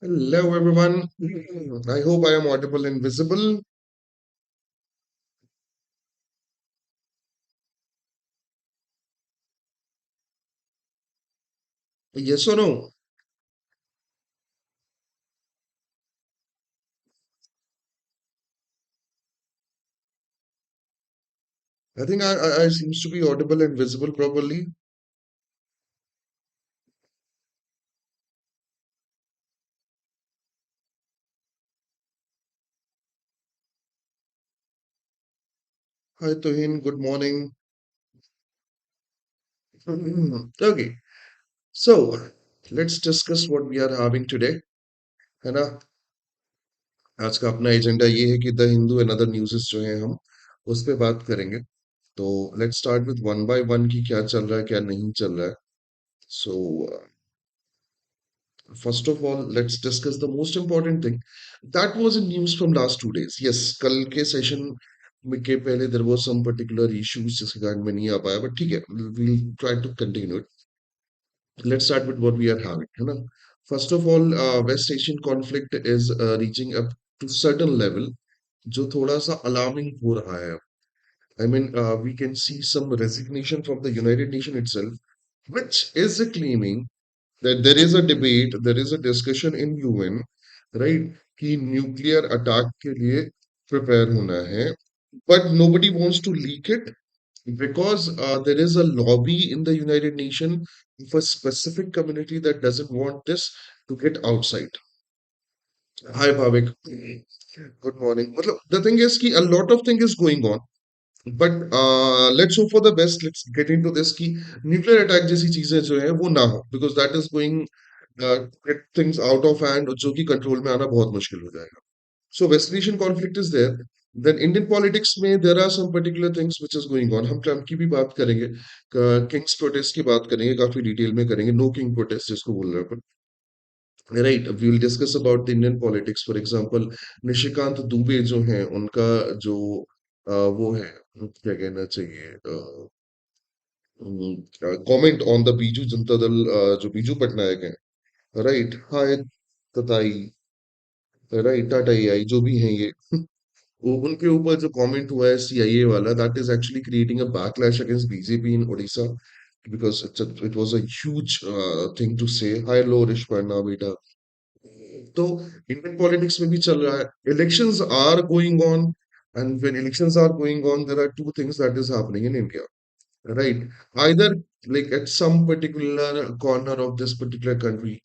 Hello, everyone. I hope I am audible and visible. Yes or no? I think I seems to be audible and visible properly. Hi, Tuhin. Good morning. Okay, so let's discuss what we are having today. है ना? आज का अपना agenda ये है कि the Hindu and other न्यूज़ेस जो हैं हम उस पे बात करेंगे. तो let's start with one by one कि क्या चल रहा है क्या नहीं चल रहा है. सो first of all, let's discuss the most important thing. That was in news from last 2 days. Yes, कल के सेशन में के पहले there was some particular issues जिसके कारण मैं नहीं आ पाया, but ठीक है, we'll try to continue it. Let's start with what we are having, है ना? First of all, West Asian conflict is reaching up to certain level, जो थोड़ा सा alarming हो रहा है. I mean, we can see some resignation from the United Nations itself, which is claiming that there is a debate, there is a discussion in UN, right? कि nuclear attack के लिए prepare होना है, but nobody wants to leak it because there is a lobby in the United Nations of a specific community that doesn't want this to get outside. Hi, Bhavik. Good morning. मतलब, the thing is कि a lot of thing is going on. But let's hope for the best. Let's get into this कि nuclear attack जैसी चीजें जो है वो ना हो because that is going get things out of hand जो कि कंट्रोल में आना बहुत मुश्किल हो जाएगा. So West Asian conflict is there. Then Indian politics में there are some particular things which is going on. हम ट्रम्प की भी बात करेंगे, किंग्स प्रोटेस्ट की बात करेंगे, काफी डिटेल में करेंगे. नो किंग प्रोटेस्ट जिसको बोल रहे हैं अपन, right. We will discuss about the Indian politics. For example Nishikant Dubey जो हैं उनका जो वो है, क्या कहना चाहिए, comment on the Biju Janata Dal, जो बीजू पटनायक है, राइट. हाय तताई, राइट, टाटा एआई जो भी हैं ये, उनके ऊपर जो कमेंट हुआ है सीआईए वाला, that is actually creating a backlash against BJP in Odisha because it was a huge thing to say. हाय लो ऋषपर्णा बेटा. तो इंडियन पॉलिटिक्स में भी चल रहा है. Elections are going on, and when elections are going on there are two things that is happening in India, right? Either like at some particular corner of this particular country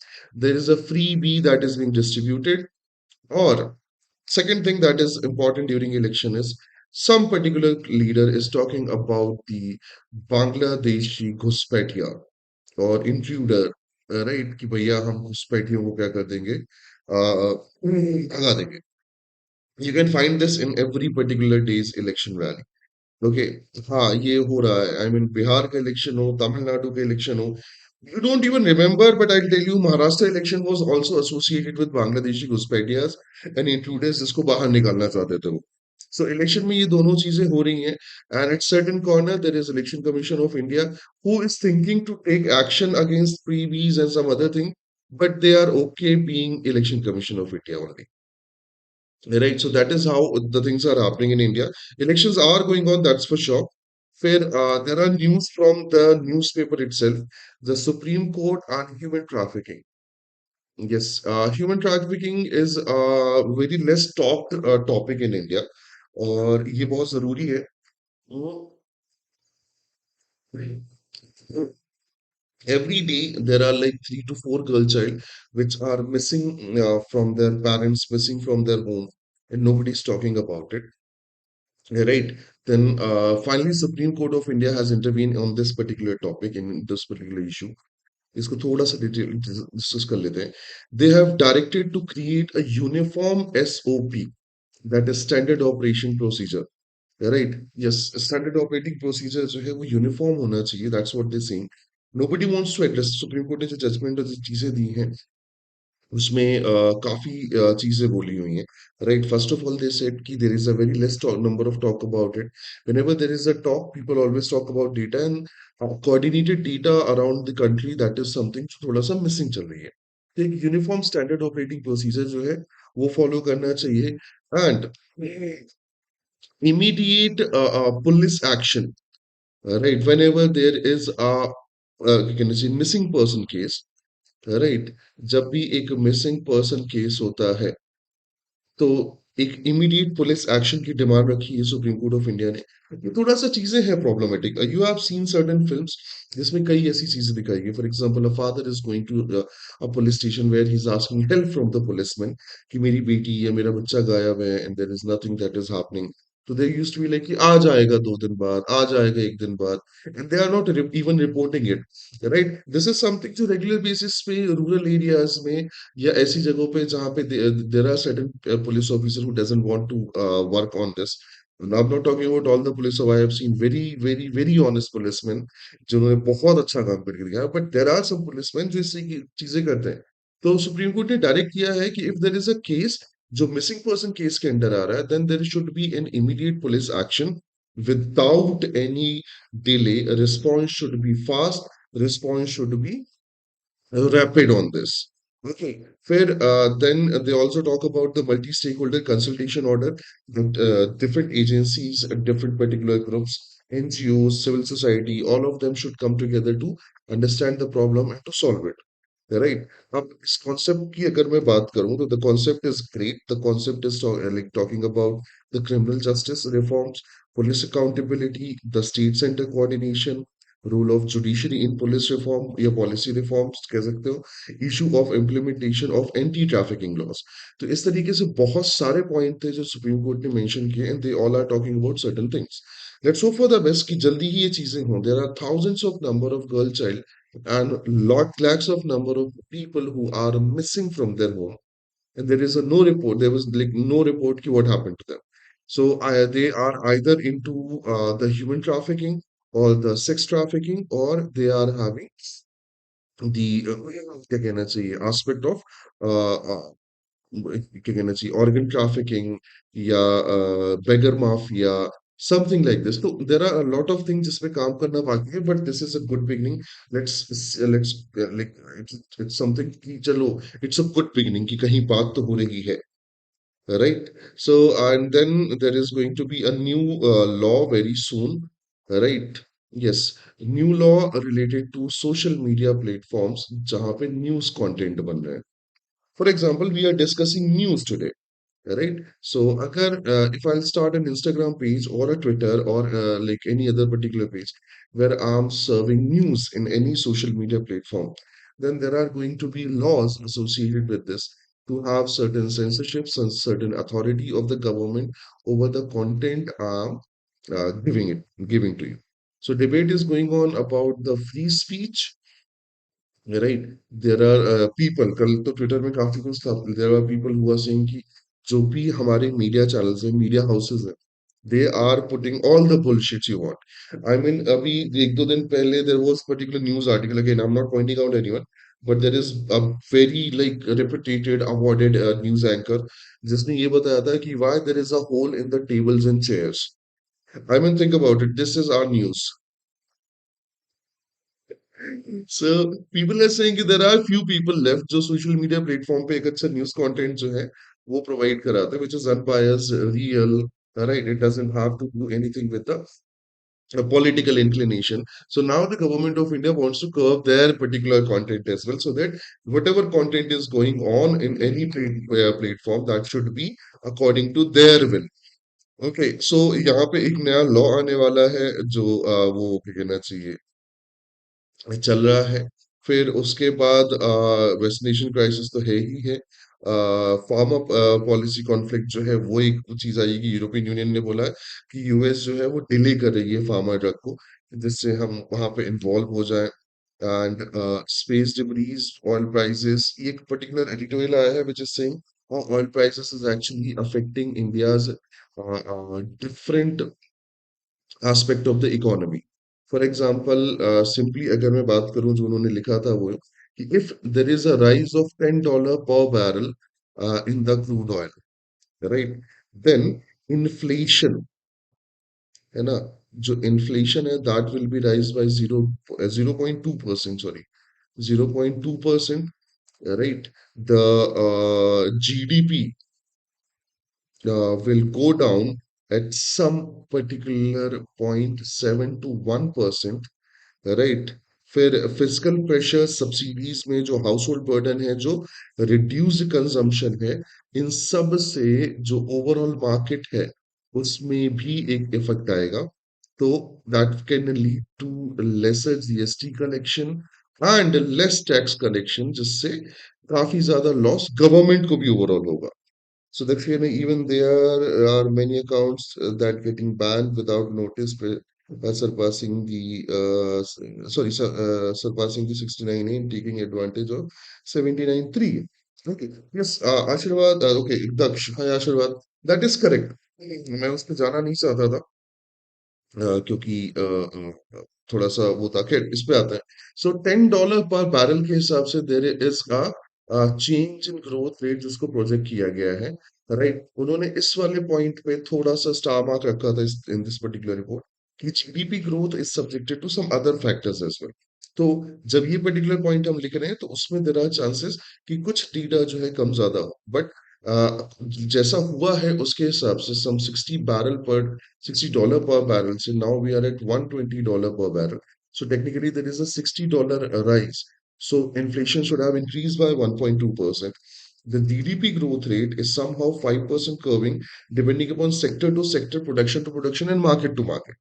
there is a freebie that is being distributed, or second thing that is important during election is some particular leader is talking about the Bangladeshi घुसपैठिया और intruder, right? कि भैया हम घुसपैठियों को क्या कर देंगे, भगा देंगे. You can find this in every particular day's election rally. Okay. हाँ, ये हो रहा है. आई मीन बिहार का इलेक्शन हो, तमिलनाडु का इलेक्शन हो, you don't even remember, but I tell you Maharashtra election was also associated with Bangladeshi घुसपैठियास एंड इंट्रूडर्स जिसको बाहर निकालना चाहते थे वो. सो इलेक्शन में ये दोनों चीजें हो रही हैं. And at certain corner there is election commission of India who is thinking to take action against प्रीवीज and some other thing, but they are okay being election commission of India only. Right, so that is how the things are happening in India. Elections are going on, that's for sure. Fair, there are news from the newspaper itself. The Supreme Court on human trafficking. Yes, human trafficking is a very less talked topic in India, और ये बहुत जरूरी है. Every day there are like 3 to 4 girl child which are missing from their parents, missing from their home, and nobody's talking about it. Right. Then finally, Supreme Court of India has intervened on this particular topic in this particular issue. इसको थोड़ा सा detail discuss कर लेते हैं. They have directed to create a uniform SOP, that is standard operation procedure. Right? Yes, standard operating procedure जो है वो uniform होना चाहिए. That's what they're saying. Nobody wants to address. Supreme court ने जो जजमेंट और जो चीजें दी हैं उसमें काफी चीजें बोली हुई हैं. Right. First of all they said कि there is a very less number of talk about it. Whenever there is a talk people always talk about data, and coordinated data around the country, that is something थोड़ा सा missing चल रही है. एक uniform standard operating procedure जो है वो follow करना चाहिए and immediate police action, right? Whenever there is a can I say missing person case, right? जब भी एक मिसिंग पर्सन केस होता है तो एक इमीडिएट पुलिस एक्शन की डिमांड रखी है सुप्रीम कोर्ट ऑफ इंडिया ने। ये थोड़ा सा चीजें हैं problematic. You have seen certain films जिसमें कई ऐसी चीजें दिखाई गई। For example a father is going to a police station where he is asking help from the policeman कि मेरी बेटी या मेरा बच्चा गायब है and there is nothing that is happening. तो they used to be like कि आ जाएगा 2 दिन बाद, आ जाएगा 1 दिन बाद, and they are not even reporting it, right? This is something जो रेगुलर बेसिस पे रूरल एरियाज में या ऐसी जगहों पे जहाँ पे there are certain police officer who doesn't want to work on this. I'm not talking about all the police. So I have seen very, very, very honest policemen जिन्होंने बहुत अच्छा काम करके दिखाया. But there are some policemen जो इस की चीजें करते हैं. तो सुप्रीम कोर्ट ने डायरेक्ट किया है कि if there is a case जो मिसिंग पर्सन केस के अंडर आ रहा है, then there should be an immediate police action without any delay. Response should be fast. Response should be rapid on this. Okay. Fair. Then they also talk about the multi-stakeholder consultation order. That different agencies, different particular groups, NGOs, civil society, all of them should come together to understand the problem and to solve it. Right. अब इस concept की अगर मैं बात करूं तो the concept is great. The concept is like talking about the criminal justice reforms, police accountability, the state centre coordination, role of judiciary in police reform या policy reforms कह सकते हो, issue of implementation of anti trafficking laws. तो इस तरीके से बहुत सारे पॉइंट थे जो सुप्रीम कोर्ट ने मेंशन किए and they all are talking about certain things. Let's hope for the best कि जल्दी ही ये चीजें हों। There are thousands of number of girl child and lakhs of number of people who are missing from their home, and there is a no report. There was like no report ki what happened to them. So they are either into the human trafficking or the sex trafficking, or they are having the क्या कहना चाहिए aspect of क्या कहना चाहिए organ trafficking या beggar mafia, something like this. तो there are lot of things जिसमें काम करना बाकी है, but this is a good beginning. Let's like it's something कि चलो इट्स अ गुड बिगनिंग कि कहीं बात तो हो रही है, right? So and then there is going to be a new law very soon, right? Yes, new law related to social media platforms जहाँ पे न्यूज कंटेंट बन रहे हैं। For example, we are discussing news today, right? So agar if I'll start an Instagram page or a Twitter or like any other particular page where I'm serving news in any social media platform, then there are going to be laws associated with this to have certain censorships and certain authority of the government over the content I'm giving to you. So debate is going on about the free speech, right. There are people, कल तो Twitter में काफी कुछ था। There are people who are saying कि जो भी हमारे मीडिया चैनल्स हैं, मीडिया हाउसेस हैं, they are putting all the bullshit you want. I mean अभी 1-2 दिन पहले there was particular news article, again I am not pointing out anyone, but there is a very like reputed awarded news anchor जिसने ये बताया था कि why there is a hole in the tables and chairs. I mean think about it, this is our news. So people are saying कि there are few people left जो social media platform पे एक अच्छा news content जो है वो provide कराते हैं, which is unbiased, real, right? It doesn't have to do anything with the political inclination. So now the government of India wants to curb their particular content as well, so that whatever content is going on in any platform, that should be according to their will. Okay, so यहाँ पे एक नया law आने वाला है जो वो क्या कहना चाहिए चल रहा है। फिर उसके बाद वैक्सीनेशन क्राइसिस तो है ही है। फार्मा पॉलिसी कॉन्फ्लिक्ट जो है वो एक चीज आएगी। यूरोपियन यूनियन ने बोला है कि यूएस जो है वो डिले कर रही है फार्मा ड्रग को, जिससे हम वहां पे इन्वॉल्व हो जाएं। And space debris, oil prices, एक पर्टिकुलर एडिटोरियल आया है which is saying oil prices is actually affecting India's different aspect of the economy. For example simply अगर मैं बात करूं जो उन्होंने लिखा था वो कि if there is a rise of $10 per barrel in the crude oil, right, then inflation, है ना, जो इन्फ्लेशन है that will be rise by 0.2%, sorry 0.2%, right? The GDP will go down at some particular 0.7 to 1%, right. फिर physical pressure subsidies में जो house hold burden है, जो reduced consumption है, इन सब से जो ओवरऑल मार्केट है उसमें भी एक इफेक्ट आएगा। तो that can lead to lesser GST collection and less tax collection, जिससे काफी ज्यादा लॉस गवर्नमेंट को भी ओवरऑल होगा। So that even there are many accounts that getting banned without notice, surpassing the surpassing the 69 and taking advantage of 79.3. Okay, yes, Ashirwad. Okay, Daksh, hi Ashirwad. That is correct. मैं उस पे जाना नहीं चाहता था, क्योंकि थोड़ा सा वो था। खैर, इस पे आता है। सो $10 पर बैरल के हिसाब से देर is a change in growth rate जिसको प्रोजेक्ट किया गया है, राइट। उन्होंने इस वाले पॉइंट पे थोड़ा सा स्टार मार्क रखा था इन दिस पर्टिकुलर रिपोर्ट, कि GDP growth is subjected to some other factors as well. तो जब ये पर्टिकुलर पॉइंट हम लिख रहे हैं तो उसमें देर आर चांसेस कि कुछ डेटा जो है कम ज्यादा हो, बट जैसा हुआ है उसके हिसाब से सम 60 डॉलर पर barrel. So now we are at $120 per barrel. So technically there is a $60 rise. So inflation should have increased by 1.2%. The GDP growth rate is somehow 5% curving depending upon sector to sector, production to production, and market to market.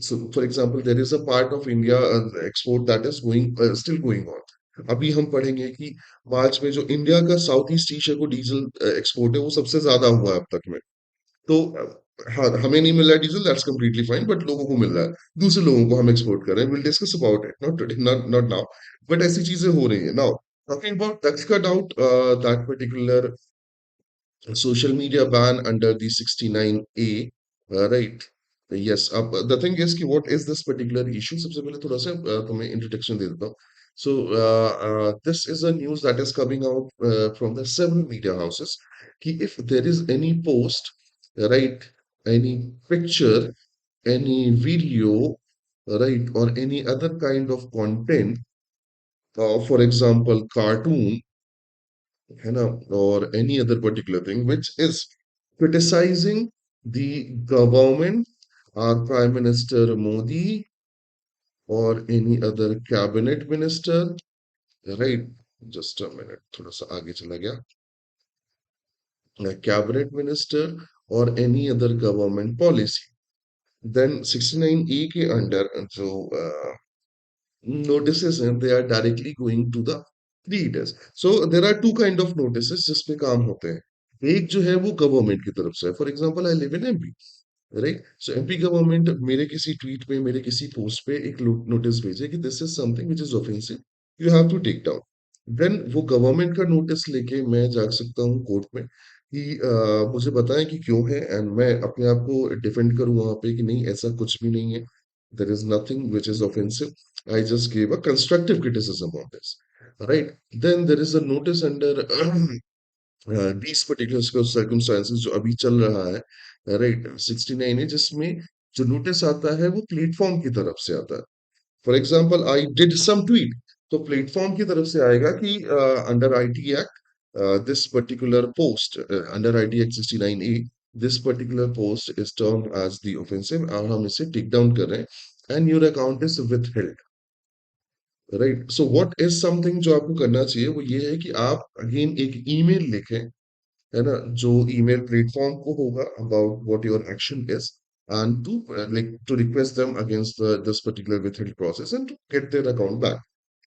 So for example, there is a part of India export that is going still going on. अभी हम पढ़ेंगे कि मार्च में जो India का south east Asia को diesel export है वो सबसे ज्यादा हुआ है अब तक में। तो हाँ, हमें नहीं मिल रहा है diesel, that's completely fine, but लोगों को मिल रहा है, दूसरे लोगों को हम एक्सपोर्ट कर रहे हैं। Will discuss about it, not today, not not now, but ऐसी चीजें हो रही है now. Talking about that's cut out that particular social media ban under the 69A, right? Yes, the thing is कि what is this particular issue? सबसे पहले थोड़ा सा तुम्हें introduction दे देता हूँ। So this is a news that is coming out from the several media houses कि if there is any post, right, any picture, any video, right, or any other kind of content, for example, cartoon, है ना, or any other particular thing which is criticizing the government, our Prime Minister Modi, or any other cabinet minister, right? Just a minute, थोड़ा सा आगे चला गया। A cabinet minister or any other government policy, then 69A के under जो notices हैं, they are directly going to the creators. So there are two kind of notices जिस पे काम होते हैं। एक जो है वो गवर्नमेंट की तरफ से है। For example, I live in MP, right. So MP government मेरे किसी ट्वीट पे, मेरे किसी पोस्ट पे एक नोटिस भेजे कि this is something which is offensive, you have to take down. Then वो गवर्नमेंट का नोटिस लेके मैं जा सकता हूँ कोर्ट में कि मुझे बताएं कि क्यों है, एंड मैं अपने आप को डिफेंड करूँ वहां पे कि नहीं, ऐसा कुछ भी नहीं है, there is nothing which is offensive, I just gave a constructive criticism on this, right? Then there is a notice under these particular circumstances जो अभी चल रहा है, right? 69 है जिसमें जो नोटिस आता है वो प्लेटफॉर्म की तरफ से आता है। For example, I did some tweet, तो प्लेटफॉर्म की तरफ से आएगा कि under IT act this particular post, under IT act 69A, this particular post is termed as the offensive और हम इसे टेक डाउन कर रहे हैं, and your account is with, right. So what is something जो आपको करना चाहिए वो ये है कि आप अगेन एक ईमेल लिखें, है ना, जो ईमेल प्लेटफॉर्म को होगा about what your action is, and to like to request them against this particular withheld process and to get their account back.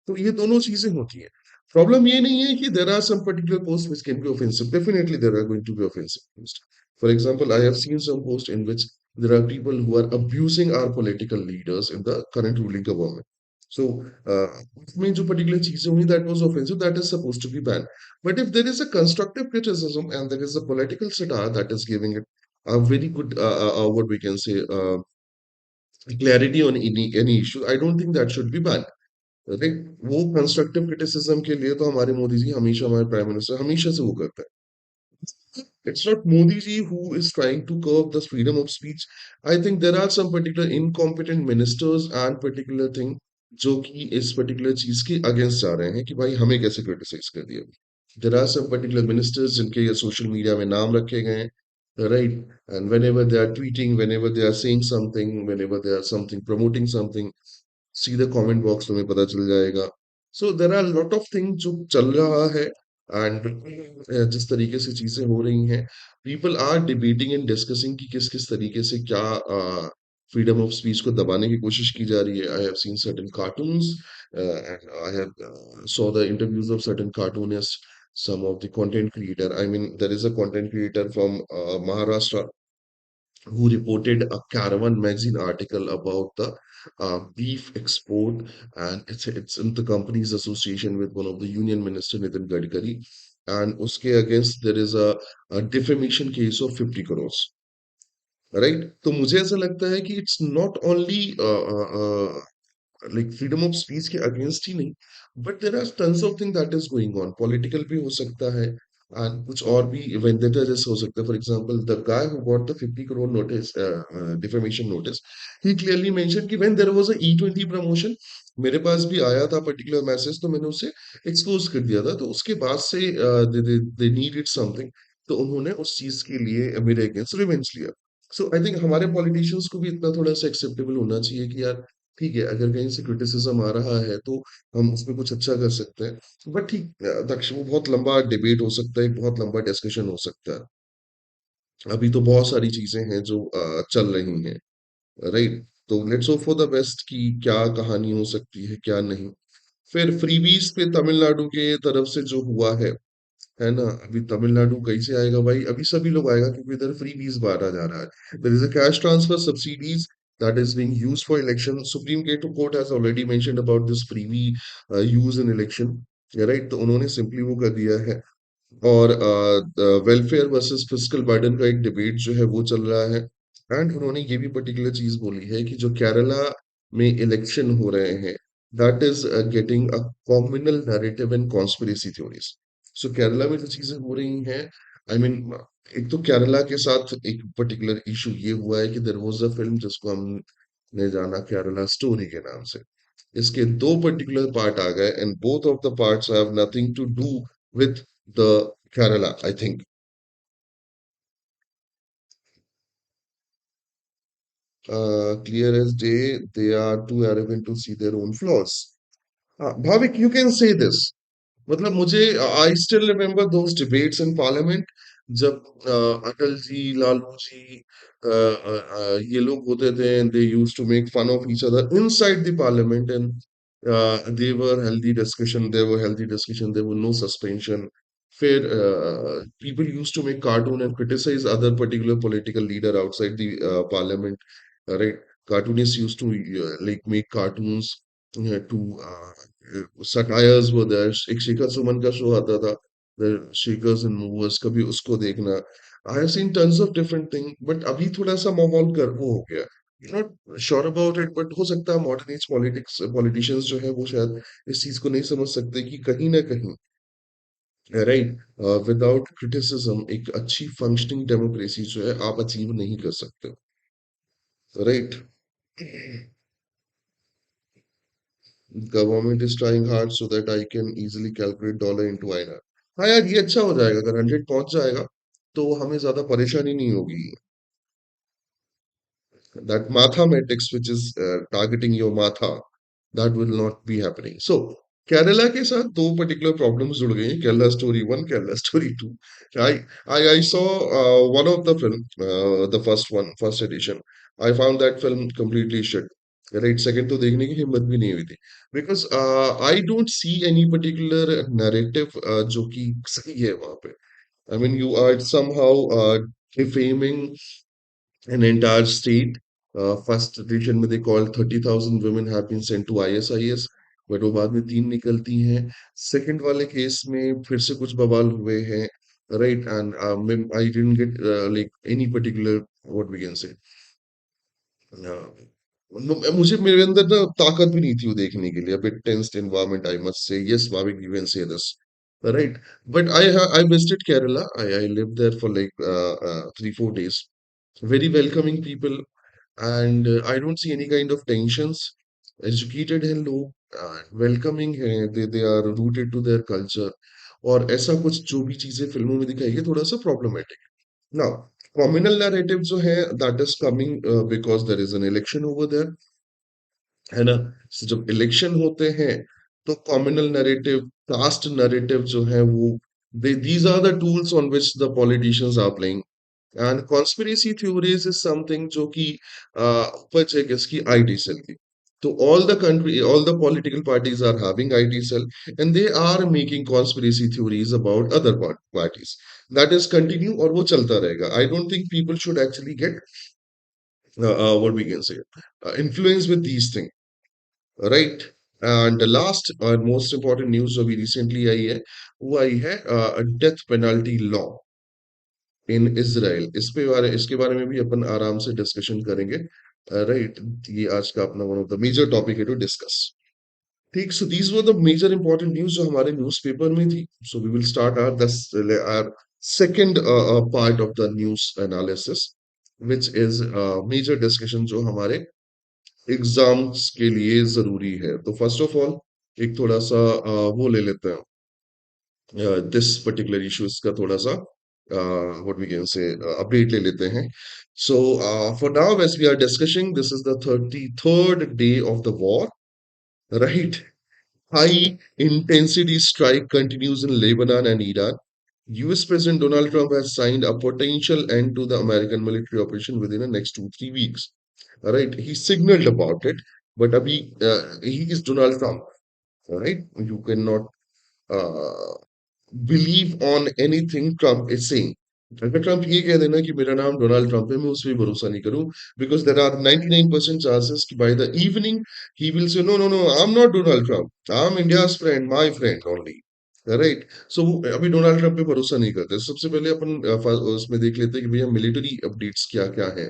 तो ये दोनों चीजें होती हैं। प्रॉब्लम ये नहीं है कि there are some particular post which can be offensive. Definitely there are going to be offensive posts. For example, I have seen some posts in which there are people who are abusing our political leaders in the current ruling government. So उसमें जो particular चीजें हुई that was offensive, that is supposed to be banned. But if there is a constructive criticism and there is a political satire that is giving it a very good what we can say clarity on any issue, I don't think that should be banned. Right. वो constructive criticism के लिए तो हमारे मोदी जी हमेशा, हमारे prime minister हमेशा से वो करते हैं। It's not Modi ji who is trying to curb the freedom of speech. I think there are some particular incompetent ministers and particular thing जो कि इस पर्टिकुलर चीज के अगेंस्ट जा रहे हैं कि भाई हमें कैसे क्रिटिसाइज कर दिया। There are some particular ministers जिनके सोशल मीडिया में नाम रखे गए हैं, right, and whenever they are tweeting, whenever they are saying something, whenever they are something promoting something, सीधे कमेंट बॉक्स में पता चल जाएगा। So there are lot of thing जो चल रहा है, एंड जिस तरीके से चीजें हो रही हैं, people are debating and discussing कि किस किस तरीके से क्या फ्रीडम ऑफ स्पीच को दबाने की कोशिश की जा रही है। I have seen certain cartoons, and I have saw the interviews of certain cartoonists, some of the content creator. I mean, there is a content creator from Maharashtra who reported a Caravan magazine article about the beef export, and it's in the company's association with one of the union minister Nitin Gadkari, and uske against there is a defamation case of 50 crores, right? तो मुझे ऐसा लगता है कि it's not only like freedom of speech के against ही नहीं, but there are tons of thing that is going on, political भी हो सकता है, एंड कुछ और भी वेंडेटा जैसे हो सकता है। For example the guy who got the 50 crore notice, defamation notice, he clearly mention कि when there was a E20 promotion, मेरे पास भी आया था पर्टिकुलर मैसेज, तो मैंने उसे एक्सपोज कर दिया था, तो उसके बाद से दे नीडेड समथिंग, तो उन्होंने उस चीज के लिए मेरे अगेंस्ट रिवेंज लिया। सो आई थिंक हमारे पॉलिटिशियंस को भी इतना थोड़ा सा एक्सेप्टेबल होना चाहिए कि यार ठीक है, अगर कहीं से क्रिटिसिज्म आ रहा है तो हम उसमें कुछ अच्छा कर सकते हैं। बट ठीक, दक्ष वो बहुत लंबा डिबेट हो सकता है, बहुत लंबा डिस्कशन हो सकता है। अभी तो बहुत सारी चीजें हैं जो चल रही हैं, राइट। तो let's hope for the best कि क्या कहानी हो सकती है क्या नहीं। फिर फ्रीबीज पे तमिलनाडु के तरफ से जो हुआ है ना, अभी तमिलनाडु कैसे आएगा भाई, अभी सभी लोग आएगा क्योंकि इधर फ्री बीज बांटा जा रहा है। There is a cash transfer subsidies that is being used for election. Supreme Court has already mentioned about this freebie use in election, right? तो उन्होंने सिंपली वो कर दिया है। और वेलफेयर वर्सेस फिस्कल बर्डन का एक डिबेट जो है वो चल रहा है, एंड उन्होंने ये भी पर्टिकुलर चीज बोली है कि जो केरला में इलेक्शन हो रहे हैं, that is getting a communal narrative and conspiracy theories. So Kerala में जो चीजें हो रही हैं, आई मीन, एक तो केरला के साथ एक पर्टिकुलर इशू ये हुआ है कि देयर वाज अ फिल्म जिसको हमने जाना केरला स्टोरी के नाम से। इसके दो पर्टिकुलर पार्ट आ गए, and both of the parts have nothing to do with the Kerala, I think. Clear as day, they are too arrogant to see their own flaws. Bhavik, you can say this. मतलब मुझे I still remember those debates in parliament, जब अटल जी, लालू जी, ये लोग होते थे, and they used to make fun of each other inside the parliament, and they were healthy discussion, there were healthy discussion, there were no suspension. फिर people used to make cartoon and criticise other particular political leader outside the parliament, right. Cartoonists used to like make cartoons to satires were there। एक शिखर सुमन का show आता था, the shakers and movers, कभी उसको देखना। I have seen tons of different thing, but अभी थोड़ा सा माहौल कर वो हो गया। Not sure about it, but हो सकता है modern age politics politicians जो है वो शायद इस चीज को नहीं समझ सकते कि कहीं ना कहीं, राइट, विदाउट क्रिटिसिज्म एक अच्छी फंक्शनिंग डेमोक्रेसी जो है आप अचीव नहीं कर सकते, right. Government is trying hard so that I can easily calculate dollar into INR। हाँ यार, ये अच्छा हो जाएगा, अगर 100 पहुंच जाएगा तो हमें ज्यादा परेशानी नहीं होगी। that mathematics which is targeting your matha, that will not be happening. So Kerala के साथ दो पर्टिकुलर प्रॉब्लम्स जुड़ गई हैं, Kerala story one, Kerala story two. I I saw one of the film, the first one, first edition. I found that film completely shit, right. Second तो देखने की हिम्मत भी नहीं हुई थी, because I don't see any particular narrative जो कि सही है वहां पे। I mean, you are somehow defaming an entire state. First edition में they call 30,000 women have been sent to ISIS, but वो बाद में तीन निकलती हैं। सेकंड वाले केस में फिर से कुछ बवाल हुए हैं, right, and I didn't get like any particular what we can say, मुझे मेरे अंदर ना ताकत भी नहीं थी वो देखने के लिए। a bit tensed environment, I must say. Yes, Bhavik, you can say this, right? But I visited Kerala. I lived there for like 3 4 days. Very welcoming people, and I don't see any kind of tensions. Educated हैं लोग, welcoming हैं, they are rooted to their culture, और ऐसा कुछ जो भी चीजें फिल्मों में दिखाई है थोड़ा सा प्रॉब्लमेटिक। नाउ कम्युनल नैरेटिव जो है that is coming because there is an election over there, है ना। So, जब इलेक्शन होते हैं तो कम्युनल नैरेटिव, कास्ट नैरेटिव जो है वो, these are the tools on which the politicians are playing. And conspiracy theories is something जो कि उपज है किसकी, आईटी सेल की। तो all the country, all the political parties are having IT cell, and they are making conspiracy theories about other parties. That is continue, और वो चलता रहेगा। I don't think people should actually get what we can say influence with these things, right? And the last and most important news जो अभी recently आई है, वो आई है death penalty law in Israel. इसके बारे में भी अपन आराम से डिस्कशन करेंगे, राइट। ये आज का अपना one of the major topic है टू डिस्कस। ठीक, so these were the major important news जो हमारे न्यूज़पेपर में थी। So we will start our second part of the news analysis, which is major discussion जो हमारे एग्जाम्स के लिए जरूरी है। तो फर्स्ट ऑफ ऑल एक थोड़ा सा वो ले लेते हैं, दिस पर्टिकुलर इश्यूज का थोड़ा सा what we can say update ले लेते हैं। So for now as we are discussing, this is the 33rd day of the war, right. High intensity strike continues in Lebanon and Iran. US President Donald Trump has signed a potential end to the American military operation within the next 2-3 weeks. Right? He signaled about it, but he is Donald Trump. Right? You cannot uh, believe on anything Trump is saying. अगर Trump ये कह देना कि मेरा नाम Donald Trump है, मैं उस पर भरोसा नहीं करूं, बिकॉज देर आर 99% चांसेस कि by the evening he will say no no no, I am not Donald Trump, I am India's friend, my friend only, right. So अभी डोनाल्ड ट्रंप पे भरोसा नहीं करते। सबसे पहले अपन उसमें देख लेते हैं कि भैया मिलिट्री अपडेट्स क्या क्या है,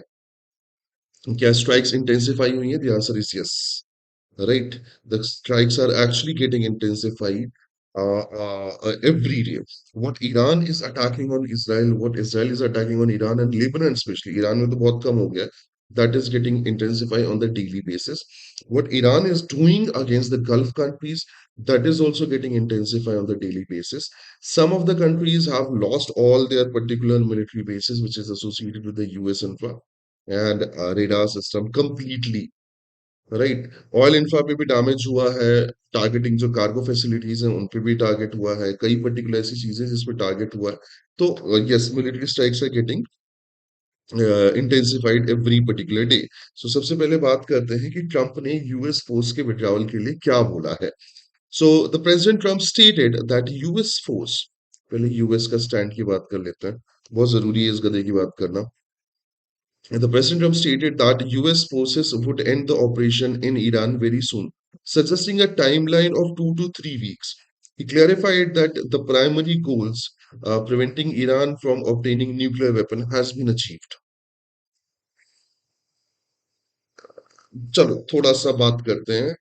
क्या स्ट्राइक्स इंटेंसिफाई हुई है। The answer is yes, right? The strikes are actually getting intensified every day. What Iran is attacking on Israel, what Israel is attacking on Iran and Lebanon, especially Iran में तो बहुत कम हो गया, that is getting intensified on the daily basis. What Iran is doing against the Gulf countries, that is also getting intensified on the daily basis. Some of the countries have lost all their particular military bases, which is associated with the US infra and radar system completely, right. Oil infra पे भी damage हुआ है, targeting जो cargo facilities हैं उन पे भी target हुआ है, कई पर्टिकुलर ऐसी चीजें जिसपे टारगेट हुआ है। तो yes, military strikes are getting intensified every particular day. So सबसे पहले बात करते हैं कि ट्रंप ने यूएस फोर्स के विड्रॉवल के लिए क्या बोला है। So the president Trump stated that US force, पहले यूएस का स्टैंड की बात कर लेते हैं, बहुत जरूरी है इस गधे की बात करना। The President Trump stated that US forces would end the operation in Iran very soon, suggesting a timeline of 2 to 3 weeks. He clarified that the primary goals, preventing Iran from obtaining nuclear weapon, has been achieved. चलो थोड़ा सा बात करते हैं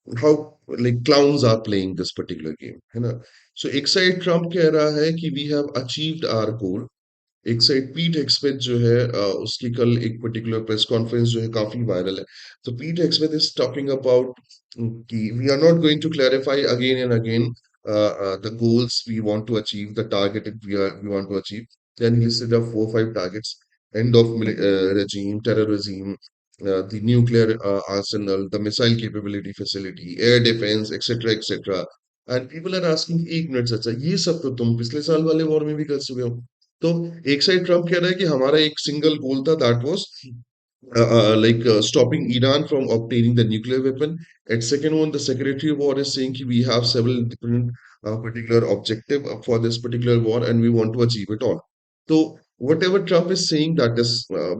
how like clowns are playing this particular game, है ना। सो एक side Trump कह रहा है कि we have achieved our goal, एक साइड पीट हेग्सेथ जो है उसकी कल एक पर्टिकुलर प्रेस कॉन्फ्रेंस जो है काफी वायरल है। तो Pete Hegseth is talking about कि we are not going to clarify again and again the goals we want to achieve, the target we want to achieve. Then he listed up 4 5 targets: end of regime, terrorism, the nuclear arsenal, the missile capability facility, air defense, etc., etc. And people are asking, एक minute चाचा, ये सब तो तुम पिछले साल वाले war में भी कर चुके हो। तो एक साइड ट्रम्प कह रहा है कि हमारा एक सिंगल गोल था, that was like stopping Iran from obtaining the nuclear weapon. At second one, the Secretary of War is saying we have several different particular objective for this particular war and we want to achieve it all. So whatever Trump is saying, that is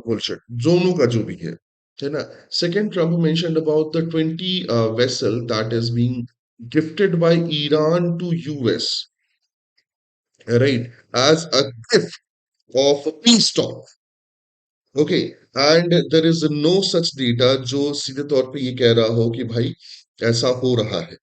bullshit. दोनों का जो भी है ना। Second, Trump mentioned about the 20 vessel that is being gifted by Iran to US, right, as a gift of a peace talk. Okay, and there is no such data जो सीधे तौर पे ये कह रहा हो कि भाई ऐसा हो रहा है,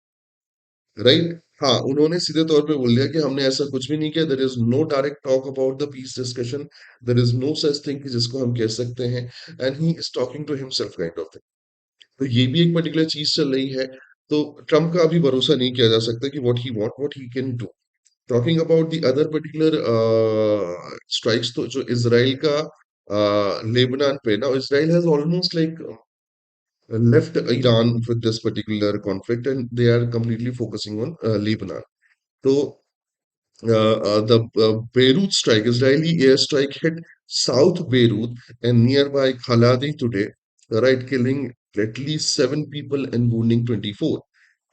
राइट। हाँ, उन्होंने सीधे तौर पे बोल दिया कि हमने ऐसा कुछ भी नहीं किया। There is no direct talk about the peace discussion, there is no such thing जिसको हम कह सकते हैं, and he is talking to himself kind of thing. तो ये भी एक पर्टिकुलर चीज चल रही है। तो ट्रम्प का अभी भरोसा नहीं किया जा सकता कि what he can do. Talking about the other particular strikes, तो जो इसराइल का लेबनान पे ना, Israel has almost like left Iran with this particular conflict, and they are completely focusing on Lebanon. So the Beirut strike, Israeli airstrike hit South Beirut and nearby Khaladi today, right, killing at least 7 people and wounding 24.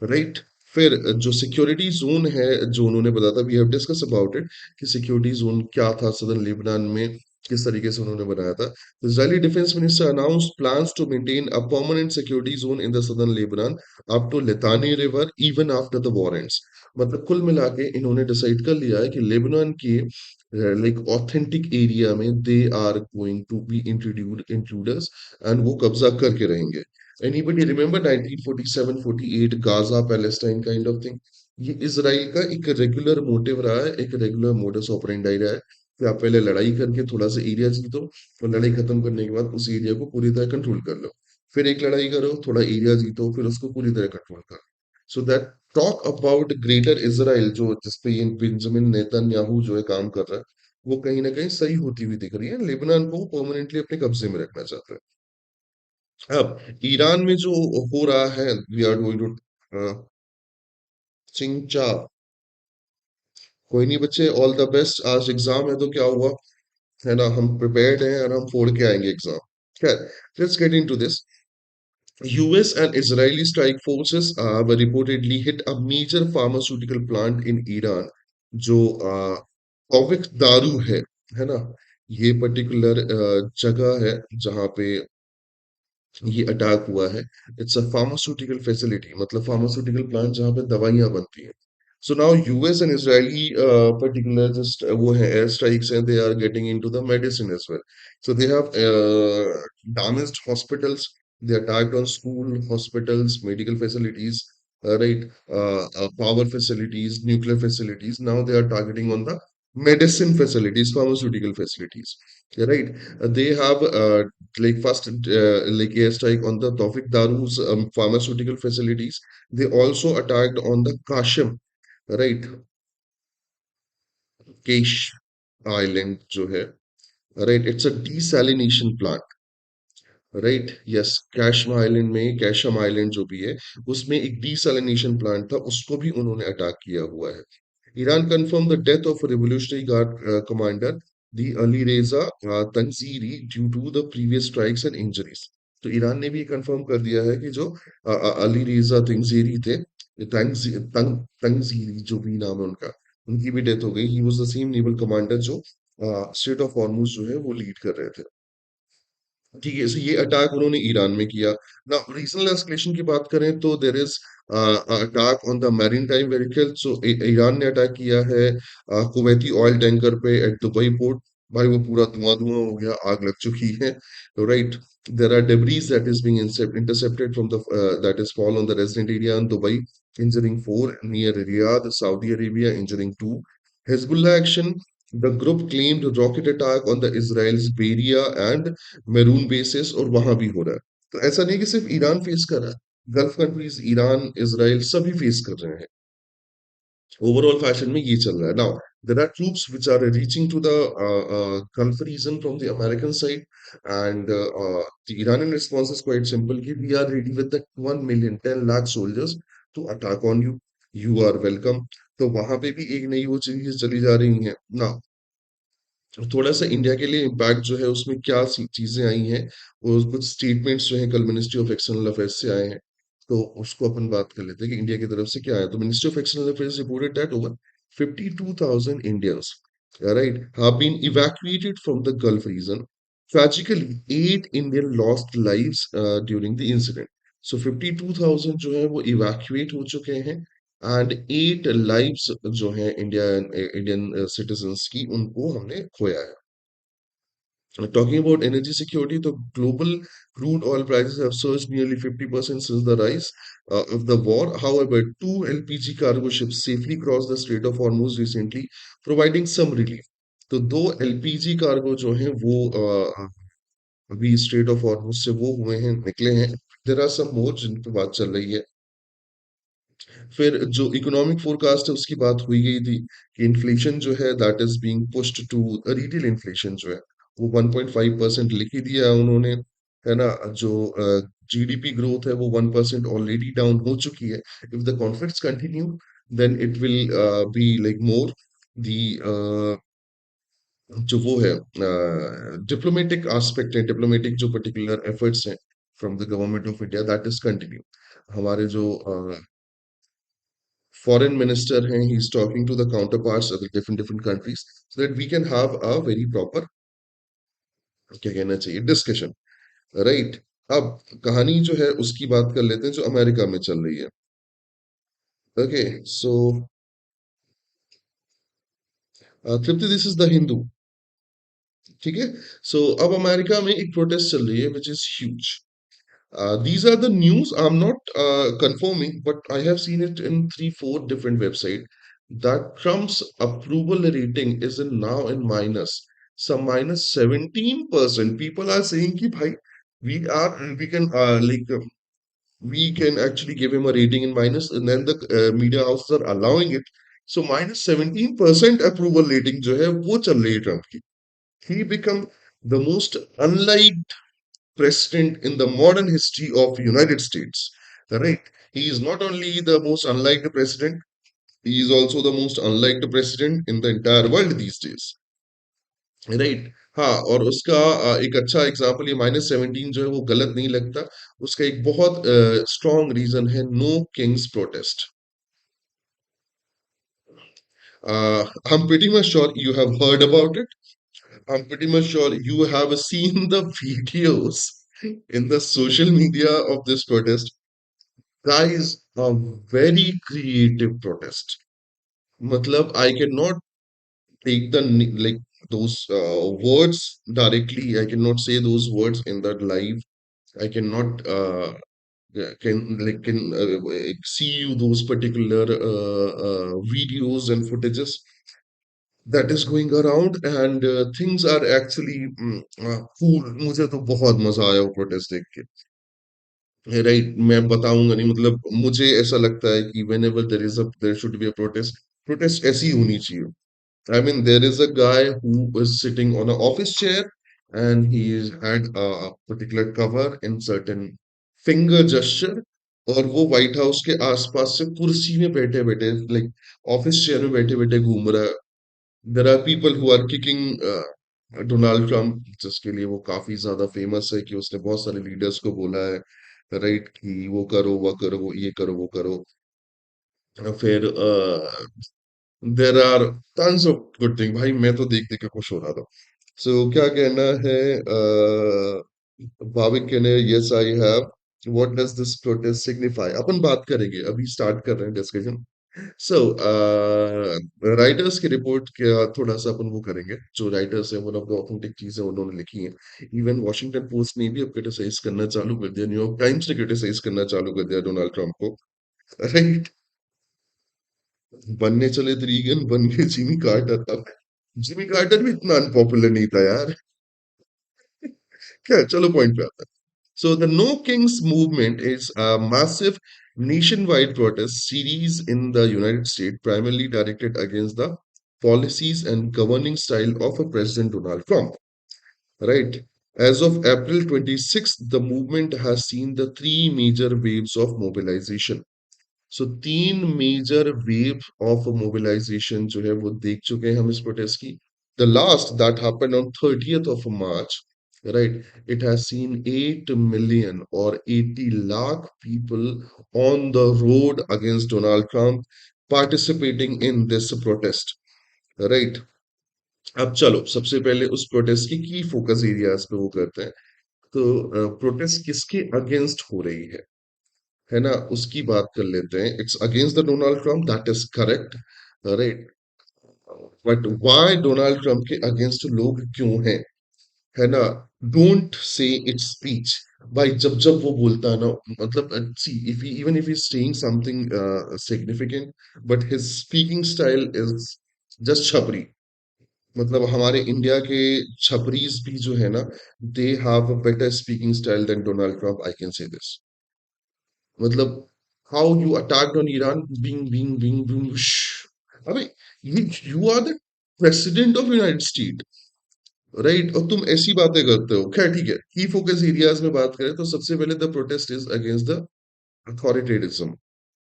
Right. फिर जो security zone है, जो उन्होंने बताया था, we have discuss about it कि security zone क्या था सदर्न लेबनान में, किस तरीके से उन्होंने बनाया था। Israeli defence minister announce plans to maintain a permanent security zone in the southern Lebanon up to Litani river even after the war ends. मतलब कुल मिला के इन्होंने डिसाइड कर लिया है कि लेबनान के लाइक ऑथेंटिक एरिया में they are going to be intruders, and वो कब्जा करके रहेंगे। Anybody remember 1947-48 Gaza Palestine kind of thing? ये इसराइल का एक रेगुलर मोटिव रहा है, एक रेगुलर मोडस ऑपरेंडाई रहा है कि आप पहले लड़ाई करके थोड़ा सा एरिया जीतो, और लड़ाई खत्म करने के बाद उस एरिया को पूरी तरह कंट्रोल कर लो। फिर एक लड़ाई करो, थोड़ा एरिया जीतो, फिर उसको पूरी तरह कंट्रोल करो। So that talk about greater Israel, जो जिसपे ये बेंजामिन नेतन्याहू जो है काम कर रहा है, वो कहीं ना कहीं सही होती हुई दिख रही है। लेबनान को परमानेंटली अपने कब्जे में रखना चाहता है। अब ईरान में जो हो रहा है, वी आर गोइंग टू चिंचा। कोई नहीं बच्चे, ऑल द बेस्ट। आज एग्जाम है तो क्या हुआ, है ना, हम प्रिपेयर्ड हैं और हम फोड़ के आएंगे एग्जाम। खैर, let's get into this. US and Israeli strike forces were reportedly hit a major pharmaceutical plant in Iran, जो कोविक दारू है ना, ये पर्टिकुलर जगह है जहाँ पे ये अटैक हुआ है। इट्स अ फार्मास्यूटिकल फैसिलिटी, मतलब फार्मास्यूटिकल प्लांट जहाँ पे दवाइयाँ बनती हैं। So now US and Israeli particular just वो है एयर स्ट्राइक्स हैं, they are getting into the medicine as well. So they have damaged hospitals, they attacked on school, hospitals, medical facilities, right, power facilities, nuclear facilities. Now they are targeting on the medicine facilities, pharmaceutical facilities, right. They have like first like airstrike on the Tawfiq Daru's pharmaceutical facilities. They also attacked on the Kashim, right, Kesh Island जो है, right, it's a desalination plant, right, yes. Qeshm island में, Qeshm island जो भी है, उसमें एक desalination plant था, उसको भी उन्होंने अटैक किया हुआ है। Iran confirm the death of revolutionary guard commander the Ali Reza Tangsiri due to the previous strikes and injuries. तो ईरान ने भी कंफर्म कर दिया है कि जो अली रेजा तंजीरी थे, तंजीरी जो भी नाम है उनका, उनकी भी डेथ हो गई। He was the same naval commander जो स्ट्रेट ऑफ हॉर्मुज जो है वो लीड कर रहे थे। ठीक है, so ये अटैक उन्होंने ईरान में किया। ना रीजनल एस्केलेशन की बात करें तो there is attack on the marine time vehicle. So Iran ने अटैक किया है कुवैती ऑयल टैंकर पे एट दुबई पोर्ट। भाई वो पूरा धुआं धुआं हो गया, आग लग चुकी है, right. There are debris that is being intercepted from the that is fall on the resident area in Dubai, injuring 4, near Riyadh, Saudi Arabia, injuring 2. Hezbollah action, the group claimed rocket attack on the Israel's Beria and maroon basis, और वहां भी हो रहा है। तो ऐसा नहीं कि सिर्फ ईरान फेस कर रहा है, गल्फ कंट्रीज, ईरान, इसराइल सभी फेस कर रहे हैं। ओवरऑल फैशन में ये चल रहा है। Now there are troops which are reaching to the Gulf region from the American side, and the Iranian response is quite simple कि we are ready with the 1 million 10 lakh soldiers to attack on you, you are welcome। तो वहां पे भी एक नई वो चीजें चली जा रही हैं ना। थोड़ा सा इंडिया के लिए इम्पैक्ट जो है उसमें क्या चीजें आई हैं, और कुछ स्टेटमेंट्स जो है कल मिनिस्ट्री ऑफ एक्सटर्नल अफेयर्स से आए हैं, तो उसको अपन बात कर लेते हैं कि इंडिया की तरफ से क्या आया। तो ministry of external affairs reported that over 52,000 Indians, right, have been evacuated from the Gulf region. Tragically, 8 Indian lost lives during the incident. So 52,000 जो है वो evacuate हो चुके हैं, एंड 8 लाइव्स जो है इंडियन सिटीजन्स की, उनको हमने खोया है। Talking about energy security, the global crude oil prices have surged nearly 50% since the rise of the war. However, two LPG cargo ships safely crossed the Strait of Hormuz recently, providing some relief. तो दो LPG cargo जो हैं वो अभी straight of Hormuz से वो हुए हैं, निकले हैं, देयर आर सम मोर जिन पे बात चल रही है। फिर जो इकोनॉमिक फोरकास्ट है उसकी बात हुई गई थी कि इन्फ्लेशन जो है that is being pushed to, retail inflation जो है वो 1.5% लिख ही दिया है उन्होंने, है ना। जो जीडीपी ग्रोथ है वो 1% ऑलरेडी डाउन हो चुकी है। If the conflicts continue then it will be like more the जो वो है डिप्लोमेटिक एस्पेक्ट है, डिप्लोमेटिक जो पर्टिकुलर एफर्ट्स हैं from the government of India that is continue. हमारे जो foreign minister हैं, he is talking to the counterparts of the different countries so that we can have a very proper, क्या कहना चाहिए, discussion, right. अब कहानी जो है उसकी बात कर लेते हैं जो अमेरिका में चल रही है। Okay, so Tripti, this is the Hindu, ठीक है। सो अब अमेरिका में एक प्रोटेस्ट चल रही है which is huge. These are the news. I'm not confirming, but I have seen it in three, four different websites that Trump's approval rating is in now in minus, some minus 17%. People are saying कि भाई we can we can actually give him a rating in minus, and then the media houses are allowing it. So minus 17% approval rating जो है वो चल रही है Trump की। He become the most unliked president in the modern history of United States. Right? He is not only the most unliked president, he is also the most unliked president in the entire world these days. Right, हाँ। और उसका एक अच्छा example ये -17 जो है वो गलत नहीं लगता। उसका एक बहुत स्ट्रॉन्ग रीजन है no kings protest. I'm pretty much sure you have heard about it. I'm pretty much sure you have seen the videos in the social media of this protest. Guys, a very creative protest. Matlab, I cannot take the like those words directly. I cannot say those words in that live. I cannot see you those particular videos and footages that is going around, and things are actually cool. मुझे तो बहुत मजा आया वो protest देख के। Right, मैं बताऊंगा नहीं, मतलब मुझे ऐसा लगता है कि when ever there should be a protest, protest ऐसी होनी चाहिए। I mean, there is a guy who was sitting on an office chair and he had a particular cover in certain finger gesture, और वो white house के आसपास से कुर्सी में बैठे बैठे, लाइक ऑफिस चेयर में बैठे बैठे घूम रहा है। There are people who are kicking Donald Trump, जिसके लिए वो काफी ज्यादा फेमस है कि उसने बहुत सारे लीडर्स को बोला है, राइट, कि वो करो वो करो वो ये करो वो करो। फिर there are tons of good thing. भाई मैं तो देख देख के खुश हो रहा था। सो क्या कहना है भाविक कहने, yes I have. What does this protest signify, अपन बात करेंगे, अभी स्टार्ट कर रहे हैं डिस्कशन। सो राइटर्स की रिपोर्ट का थोड़ा सा अपन वो करेंगे। जो राइटर्स है वन ऑफ द ऑथेंटिक चीजें उन्होंने लिखी है। इवन वॉशिंगटन पोस्ट ने भी अब क्रिटिसाइज करना चालू कर दिया, न्यूयॉर्क टाइम्स ने क्रिटिसाइज करना चालू कर दिया डोनाल्ड ट्रम्प को। राइट, बनने चले थे रीगन, बन गए जिमी कार्टर। अब जिमी कार्टर भी इतना अनपॉपुलर नहीं था यार। क्या, चलो पॉइंट पे आता है। So the No Kings movement is a massive nationwide protest series in the United States, primarily directed against the policies and governing style of a President Donald Trump. Right? As of April 26th, the movement has seen the three major waves of mobilization. सो तीन major wave of mobilisation जो है वो देख चुके हैं हम इस protest की। The last that happened on 30th of March, right, it has seen 8 million और 80 lakh people on the road against Donald Trump participating in this protest, right. अब चलो सबसे पहले उस प्रोटेस्ट की फोकस एरियाज पे वो करते हैं। तो प्रोटेस्ट किसके अगेंस्ट हो रही है ना, उसकी बात कर लेते हैं। It's against the Donald Trump, that is correct, right. But why Donald Trump के अगेंस्ट लोग क्यों हैं, है ना। Don't say it's speech. भाई जब जब वो बोलता है ना, मतलब see if even if he saying something significant, but his speaking style is just छपरी। मतलब हमारे इंडिया के छपरीज भी जो है ना, they have a better speaking style than Donald Trump, I can say this. मतलब how you attacked on Iran, being अबे you are the president of United State, right? और तुम ऐसी बातें करते हो। खैर ठीक है, की फोकस एरियाज में बात करें तो सबसे पहले the protest is against the authoritarianism,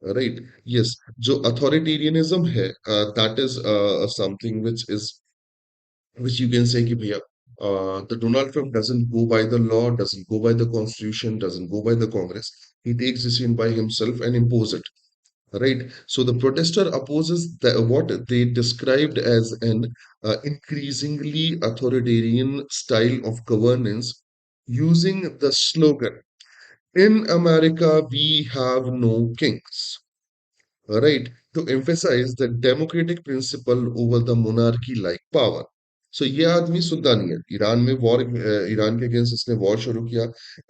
right? Yes, जो अथॉरिटेरियनिज्म है, that is something which you can say कि भैया, the Donald Trump doesn't go by the law, doesn't go by the constitution, doesn't go by the Congress. He takes decision by himself and impose it. Right. So the protester opposes what they described as an increasingly authoritarian style of governance, using the slogan, "In America, we have no kings." Right, to emphasize the democratic principle over the monarchy-like power. So ये आदमी सुनता नहीं है। Iran में war, Iran के against इसने war शुरू किया,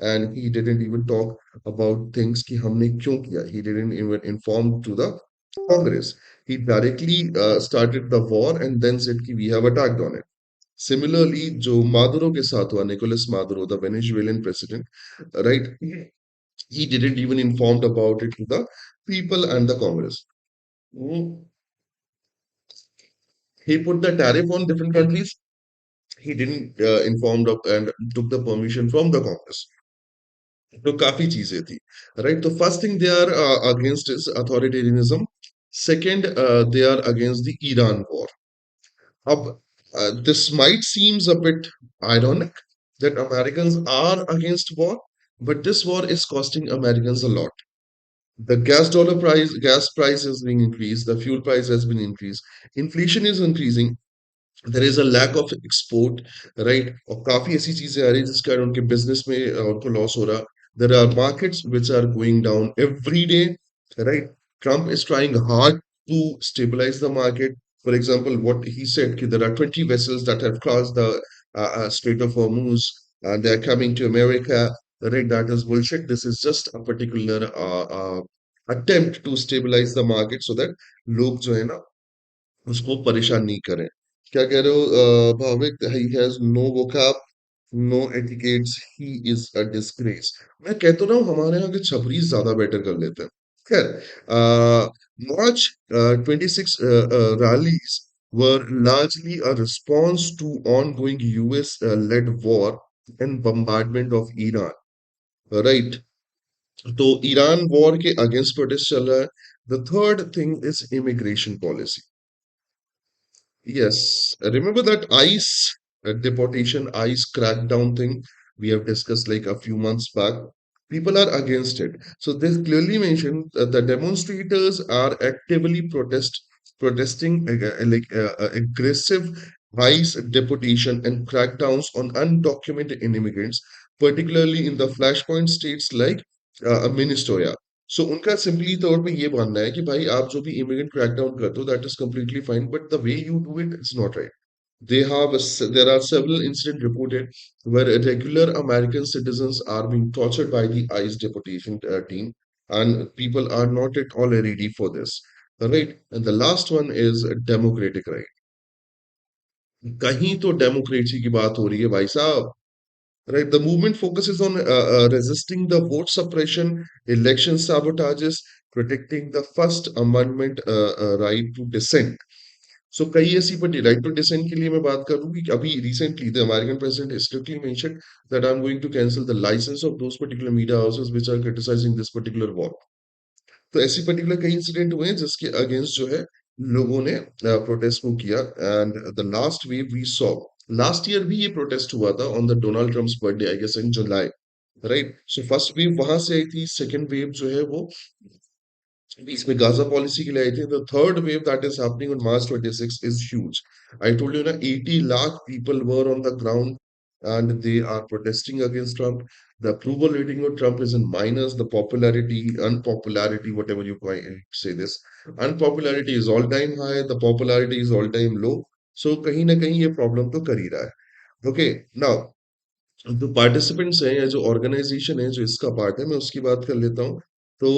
and he didn't even talk about things कि हमने क्यों किया। He didn't even inform to the Congress. He directly started the war and then said कि we have attacked on it. Similarly जो मादुरो के साथ हुआ, Nicolas Maduro the Venezuelan president, right, he didn't even informed about it to the people and the Congress. Mm. He put the tariff on different countries. He didn't informed of and took the permission from the Congress. तो काफी चीजें थी, right? तो first thing they are against is authoritarianism. Second, they are against the Iran war. Ab, this might seems a bit ironic that Americans are against war, but this war is costing Americans a lot. The gas price is being increased, the fuel price has been increased, inflation is increasing, there is a lack of export, right? और काफी ऐसी चीजें आ रही हैं जिसके कारण उनके business में उनको लॉस हो रहा। There are markets which are going down every day, right? Trump is trying hard to stabilize the market. For example, what he said, कि there are 20 vessels that have crossed the Strait of Hormuz and they are coming to America. Right? That is bullshit. This is just a particular attempt to stabilize the market so that लोग जो है ना उसको परेशान नहीं करें। क्या कह रहे हो Bhavik? He has no vocab, no etiquettes, he is a disgrace. मैं कहता रहा हूँ हमारे यहाँ के छपरीज ज्यादा बेटर कर लेते हैं। खैर, मार्च 26 rallies were largely a response to ongoing US led war and bombardment of Iran, right? तो ईरान वॉर के अगेंस्ट प्रोटेस्ट चल रहा है। The third thing is immigration policy. Yes, remember that ICE deportation, ICE crackdown thing we have discussed like a few months back. People are against it. So this clearly mentioned the demonstrators are actively protesting aggressive ICE deportation and crackdowns on undocumented immigrants, particularly in the flashpoint states like Minnesota. सो उनका simply तौर पे ये मानना है कि भाई आप जो भी इमिग्रेंट क्रैकडाउन करते हो that is completely fine, but the way you do it is not right. There are several incidents reported where regular American citizens are being tortured by the ICE deportation team, and people are not at all ready for this. Right? And the last one is democratic right. कहीं तो democracy की बात हो रही है भाई साहब। Right, the movement focuses on resisting the vote suppression, election sabotages, protecting the First Amendment right to dissent. So कई ऐसी बड़ी right to dissent के लिए मैं बात करूँ कि अभी recently the American president has strictly mentioned that I'm going to cancel the license of those particular media houses which are criticizing this particular war. तो ऐसी पर्टिकुलर कई इंसिडेंट हुए हैं जिसके अगेंस्ट जो है लोगों ने प्रोटेस्ट को किया। And the last wave we saw, last year भी ये प्रोटेस्ट हुआ था on the Donald Trump's birthday, I guess in July, right? So first wave वहां से आई थी, सेकंड वेव जो है वो बीच में गाजा पॉलिसी के लिए आई थी। The third wave that is happening on March 26 is huge. I told you ना 80 lakh people were on the ground and they are protesting against Trump. The approval rating of Trump is in minus. The popularity, unpopularity, whatever you say this, unpopularity is all time high. The popularity is all time low. So कहीं ना कहीं ये problem तो कर ही रहा है। Okay, now जो participants हैं या जो ऑर्गेनाइजेशन है जो इसका पार्ट है, मैं उसकी बात कर लेता हूँ। तो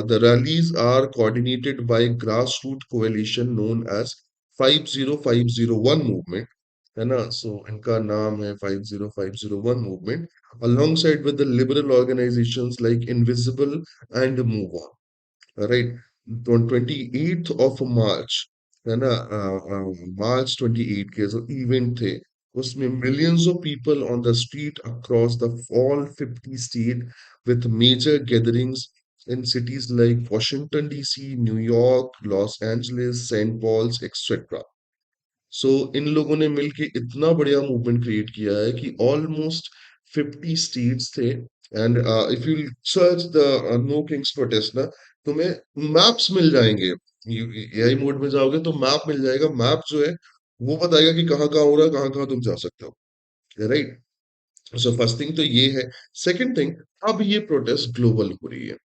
the rallies are coordinated by grass root coalition known as 50501 movement, है ना? सो इनका नाम है 50501 movement, alongside with the liberal organisations like invisible and move on, right? 28th of March, है ना? मार्च 28 के जो इवेंट थे, उसमें millions of people on the street across the all 50 state with major gatherings in cities like Washington DC, New York, Los Angeles, St. Paul's, etc. सो इन लोगों ने मिलके इतना बढ़िया मूवमेंट क्रिएट किया है कि ऑलमोस्ट 50 स्टेट्स थे। And if you search the no kings protest ना, तुम्हें मैप्स मिल जाएंगे। एआई मोड में जाओगे तो मैप मिल जाएगा। मैप जो है वो बताएगा कि कहाँ कहाँ हो रहा है, कहाँ कहाँ तुम जा सकते हो, राइट? सो फर्स्ट थिंग तो ये है। सेकंड थिंग, अब ये प्रोटेस्ट ग्लोबल हो रही है।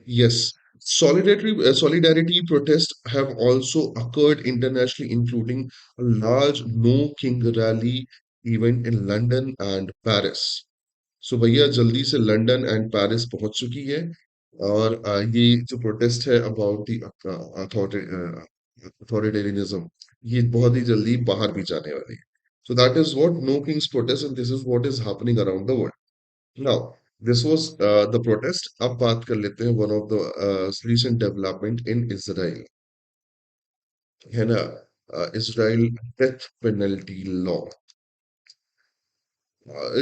Yes, solidarity protests have also occurred internationally, including a large No King rally event in London and Paris. So भैया जल्दी से लंदन एंड पेरिस पहुंच चुकी है। और ये जो प्रोटेस्ट है अबाउट द अथॉरिटेरियनिज्म, ये बहुत ही जल्दी बाहर भी जाने वाली है। So that is what No King's protest, and this is what is happening around the world. Now, this was the protest. अब बात कर लेते हैं one of the recent development in Israel, है ना? Israel death penalty law.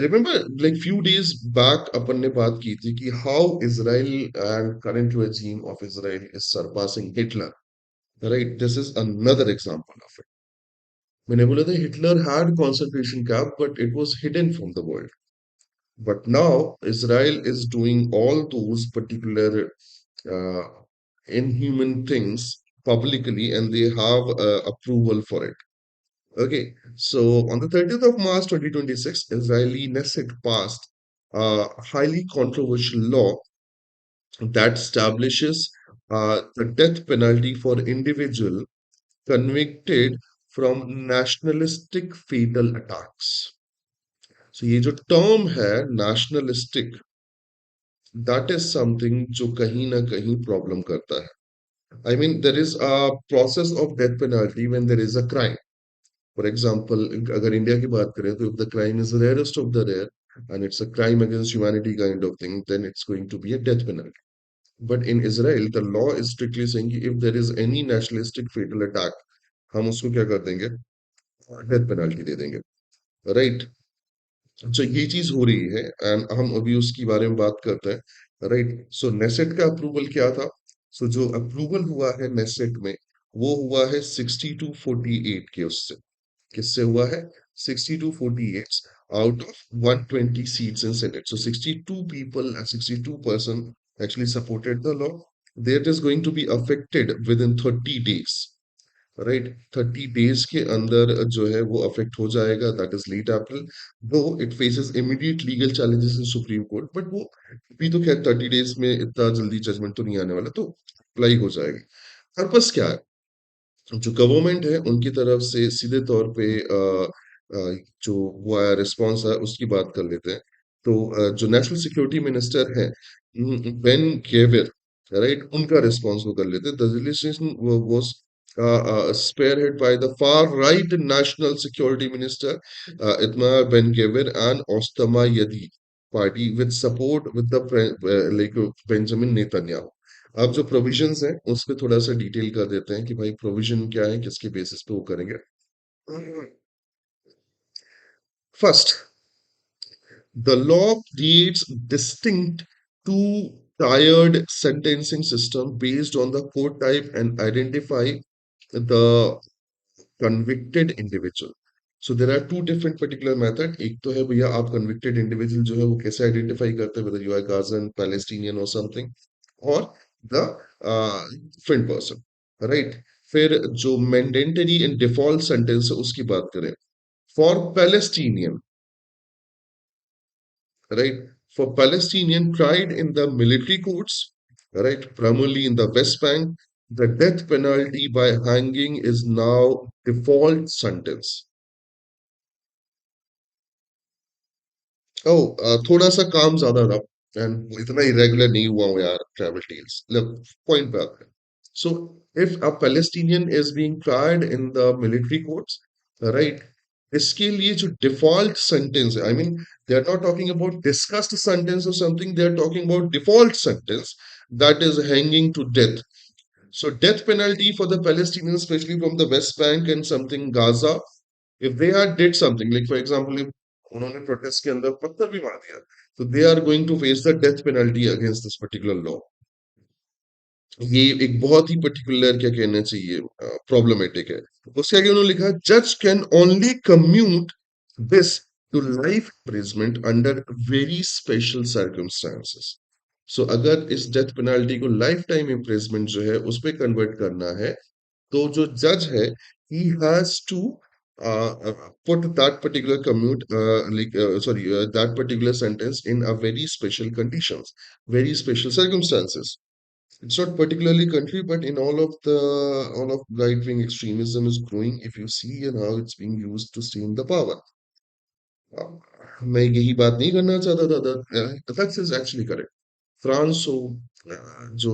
Remember, like few days back, अपन ने बात की थी कि how Israel and current regime of Israel is surpassing Hitler, right? This is another example of it. मैंने बोला था Hitler had concentration camp, but it was hidden from the world. But now Israel is doing all those particular uh, inhuman things publicly, and they have approval for it. Okay, so on the 30th of March 2026, Israeli Knesset passed a highly controversial law that establishes the death penalty for individual convicted from nationalistic fatal attacks. So ये जो term है nationalistic, that is something जो कहीं ना कहीं problem करता है। I mean, there is a process of death penalty when there is a crime. For example, अगर इंडिया की बात करें तो if the crime is rarest of the rare and it's a crime against humanity kind of thing, then it's going to be a death penalty. But in Israel, the law is strictly saying कि if there is any nationalistic fatal attack, हम उसको क्या कर देंगे? Death penalty दे देंगे, right? तो ये चीज हो रही है एंड हम अभी उसकी बारे में बात करते हैं, राइट? सो नेसेट का अप्रूवल क्या था? सो जो अप्रूवल हुआ है नेसेट में, वो हुआ है 62-48 के उससे। किससे हुआ है? 62-48 out of 120 seats in senate. So 62 people and 62% actually supported the law. That is going to be affected within 30 days, right? 30 days के अंदर जो है वो अफेक्ट हो जाएगा, दैट इज लेट अप्रैल। दो it faces immediate legal challenges in supreme court, but वो अभी तो खैर 30 डेज में इतना जल्दी जजमेंट तो नहीं आने वाला, तो अप्लाई हो जाएगी। पर्पस क्या है? जो गवर्नमेंट है उनकी तरफ से सीधे तौर पे जो हुआ है रिस्पॉन्स है उसकी बात कर लेते हैं। तो जो नेशनल सिक्योरिटी मिनिस्टर है बेन गेविर, राइट, उनका रिस्पॉन्स वो कर लेते हैं। The legislation was spearhead by the far-right National Security Minister Itmar Ben-Gvir and Ostama Yadi party with support with the like Benjamin Netanyahu। अब जो प्रोविजंस हैं उस पे थोड़ा सा डिटेल कर देते हैं कि भाई प्रोविजन क्या है, किसके बेसिस पे वो करेंगे। First, the law creates distinct two-tiered sentencing system based on the court type and identify the convicted individual. So there are two different particular method। एक तो है भैया आप convicted individual जो है वो कैसे identify करते हैं, whether you are Gazan, Palestinian or something, or the different person, right? फिर जो mandatory and default sentence है उसकी बात करें, for Palestinian, right? For Palestinian tried in the military courts, right? Primarily in the West Bank, the death penalty by hanging is now default sentence। ओ थोड़ा सा काम ज्यादा रहा एंड इतना इरेगुलर नहीं हुआ हूँ यार ट्रैवल टील्स, look, पॉइंट पे आते हैं। So if a Palestinian is being tried in the military courts, right? इसके लिए जो डिफॉल्ट सेंटेंस है, I mean they are not talking about discussed sentence और something, they are talking about default sentence, that is hanging to death. So death penalty for the Palestinians, especially from the West Bank and something Gaza, if they had did something, like for example, if उन्होंने protest के अंदर पत्थर भी मार दिया, so they are going to face the death penalty against this particular law. ये एक बहुत ही पर्टिकुलर क्या कहना चाहिए प्रॉब्लमेटिक है. उसके आगे उन्होंने लिखा जज can only commute this to life imprisonment under very special circumstances. So अगर इस डेथ पेनल्टी को लाइफ टाइम इम्प्रिजमेंट जो है उस पर कन्वर्ट करना है, तो जो जज है he has to put that particular commute sorry that particular sentence in a very special conditions, very special circumstances. It's not particularly country, but in all of right wing extremism is growing. If you see and how it's being used to stay in the power. मैं यही बात नहीं करना चाहता था. That is actually correct. France हो, जो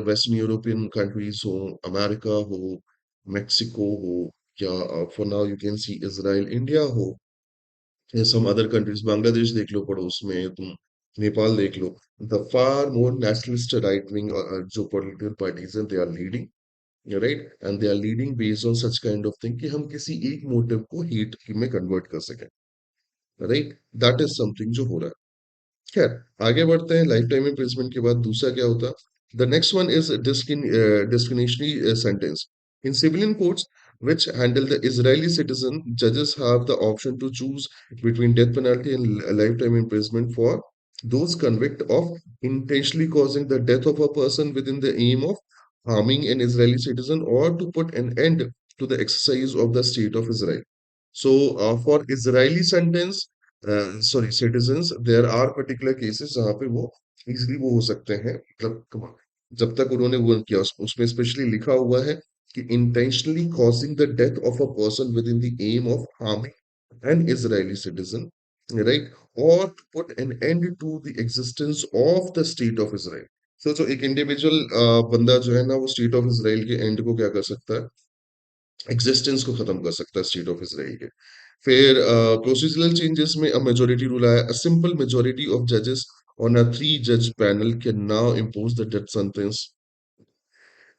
western European countries हो, अमेरिका हो, मेक्सिको हो, या for now you can see Israel, India हो, या सम अदर कंट्रीज, बांग्लादेश देख लो पड़ोस में तुम, नेपाल देख लो. The far more nationalist right wing जो पॉलिटिकल पार्टीज हैं, they are leading, right, and they are leading based on such kind of thing कि हम किसी एक मोटिव को हेट में कन्वर्ट कर सकें, राइट. दैट इज समथिंग जो हो रहा है. खैर, आगे बढ़ते हैं. लाइफ टाइम इम्प्रिजमेंट के बाद दूसरा क्या होता? The next one is discriminationary sentence. In civilian courts which handle the Israeli citizen, judges have the option to choose between death penalty and lifetime imprisonment for those convicted of intentionally causing the death of a person within the aim of harming an Israeli citizen, or to put an end to the exercise of the state of Israel. So, for Israeli sentence, sorry, citizens, there are particular cases जहाँ पे वो easily वो हो सकते हैं. मतलब come on, जब तक उन्होंने वो किया उसमें स्पेशली लिखा हुआ है कि intentionally causing the death of a person within the aim of harming an Israeli citizen, right, or to put an end to the existence of the state of Israel. So एक individual बंदा जो है ना, वो state of Israel के and को क्या कर सकता है, एग्जिस्टेंस को खत्म कर सकता है स्टेट ऑफ इसराइल के. फिर प्रोसीजरल चेंजेस में अब मेजोरिटी रूल आया. अ सिंपल मेजोरिटी ऑफ जजेस on a 3 judge panel can now impose the death sentence,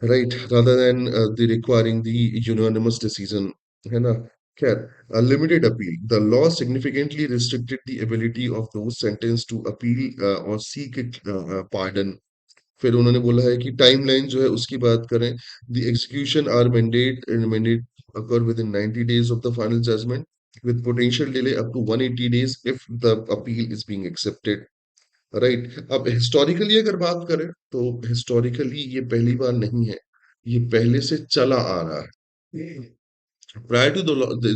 right, rather than the requiring the unanimous decision, है ना. खैर, limited appeal. The law significantly restricted the ability of those sentenced to appeal or seek it pardon. फिर उन्होंने बोला है कि timeline जो है उसकी बात करें. The execution are mandate occur within 90 days of the final judgment, with potential delay up to 180 days if the appeal is being accepted, right. अब हिस्टोरिकली अगर बात करें, तो हिस्टोरिकली ये पहली बार नहीं है, ये पहले से चला आ रहा है. Prior to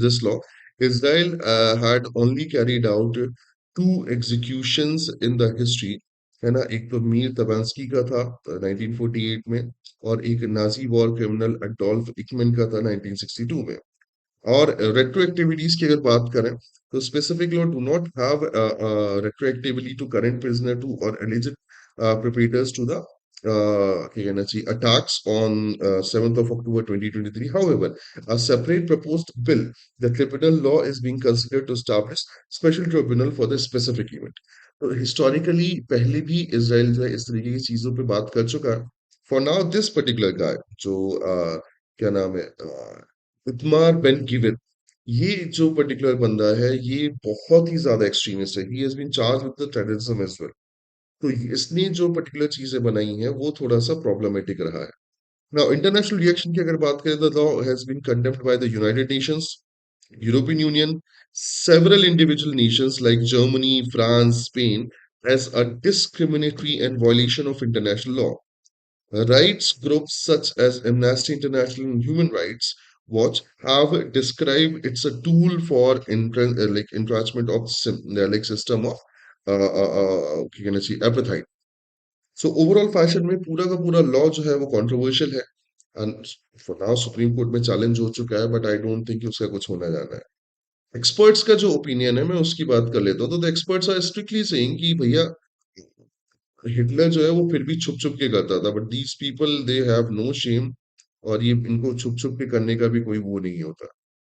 this law, Israel had only carried out 2 executions in the history, है ना. एक तो मीर तबांस्की का था 1948 में, और एक नाजी वॉर क्रिमिनल अडोल्फ इकमेन का था 1962 में. और रेट्रोएक्टिविटीज की अगर बात करें, तो specific law do not have retroactivity to current prisoner to और एलिजिड perpetrators to the क्या कहना चाहिए attacks on 7th of October 2023. However, a separate proposed bill, the tribunal law, is being considered to establish special tribunal for the specific event. तो historically पहले भी Israel जो है इस तरीके की चीजों पे बात कर चुका है. For now this particular guy जो क्या नाम है, इतमार बेन गिविन, ये जो पर्टिकुलर बंदा है, ये बहुत ही ज्यादा एक्सट्रीमिस्ट है. He has been charge with the terrorism as well. तो इसने जो पर्टिकुलर चीजें बनाई हैं वो थोड़ा सा प्रॉब्लमेटिक रहा है. नाउ इंटरनेशनल रिएक्शन की अगर बात करें, the law has been condemned by the United Nations, European Union, several individual nations like Germany, France, Spain, as a discriminatory and violation of international law. Rights groups such as Amnesty International and Human Rights Watch have described it's a tool for like entrenchment of like system of क्या कहना चाहिए appetite. So overall fashion में पूरा का पूरा law जो है वो कंट्रोवर्शियल है. And for now supreme court में चैलेंज हो चुका है, बट आई डोंट थिंक उसका कुछ होना जाना है. एक्सपर्ट्स का जो ओपिनियन है, मैं उसकी बात कर लेता हूँ. तो the experts are strictly saying कि भैया हिटलर जो है वो फिर भी छुप छुप के करता था, but these people they have no shame, और ये इनको छुप छुप के करने का भी कोई वो नहीं होता.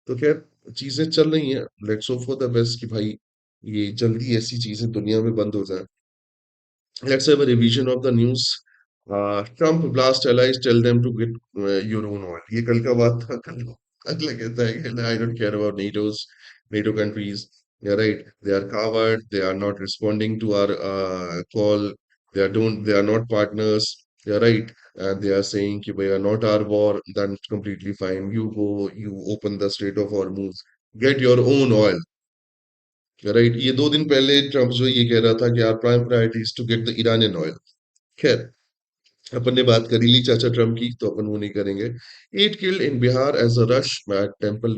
तो खैर, चीजें चल रही हैं, let's hope for the best कि भाई ये जल्दी ऐसी चीजें दुनिया में बंद हो जाए. Let's have a revision of the news. Trump blast allies, tell them to get your own oil. ये कल का बात था. कल अगला कहता है कि I don't care about NATO countries. Yeah, right. They are coward. They are not responding to our call. They are not partners. Yeah, right. And they are saying कि we are not our war. Then completely fine. You go. You open the Strait of Hormuz. Get your own oil. Right. ये 2 दिन पहले Trump जो ये कह रहा था कि our prime priority is to get the Iranian oil. खैर, अपन ने बात करी ली चाचा ट्रम्प की, तो अपन वो नहीं करेंगे. 8 killed in Bihar as a rush at temple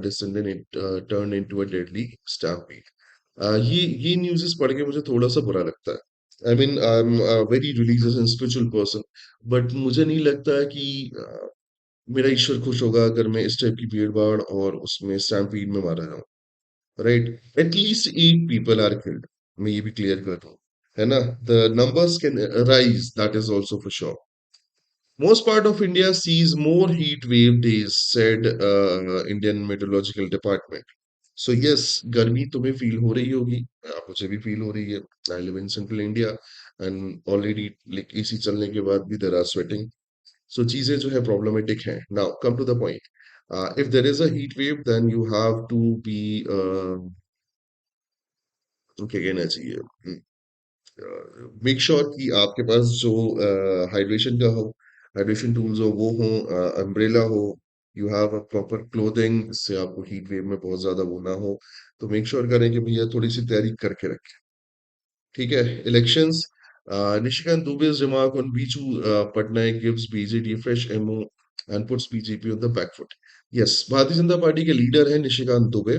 descendant turned into a deadly stampede. ये न्यूज़ पढ़ के मुझे थोड़ा सा बुरा लगता है. I mean I am very religious and spiritual person, but मुझे नहीं लगता है कि मेरा ईश्वर खुश होगा अगर मैं इस टाइप की भीड़ भाड़ और उसमें स्टैम्पीड में मारा जाऊं. Right. At least 8 people are killed. मैं ये भी क्लियर कर दूं, है ना. The numbers can rise, that is also for sure. Most part of India sees more heat wave days, said Indian Meteorological Department. So yes, गर्मी तुम्हें फील हो रही होगी, मुझे भी फील हो रही है. I live in central India and already like AC चलने के बाद भी there are sweating. So चीजें जो है problematic हैं. Now come to the point. If there is a heat wave, then you have to be क्या कहना चाहिए, मेक श्योर कि आपके पास जो हाइड्रेशन का हो, हाइड्रेशन टूल्स हो वो हो, अम्ब्रेला हो. You have a proper clothing, जिससे आपको हीट वेव में बहुत ज्यादा वो ना हो. तो मेक श्योर करें कि भैया थोड़ी सी तैयारी करके रखें. ठीक है. Elections. Nishikant Dubey's remark on Biju Patnaik gives BJD fresh ammo and puts BJP on the back foot. Yes, Bharatiya Janata party के लीडर है निशिकांत दुबे,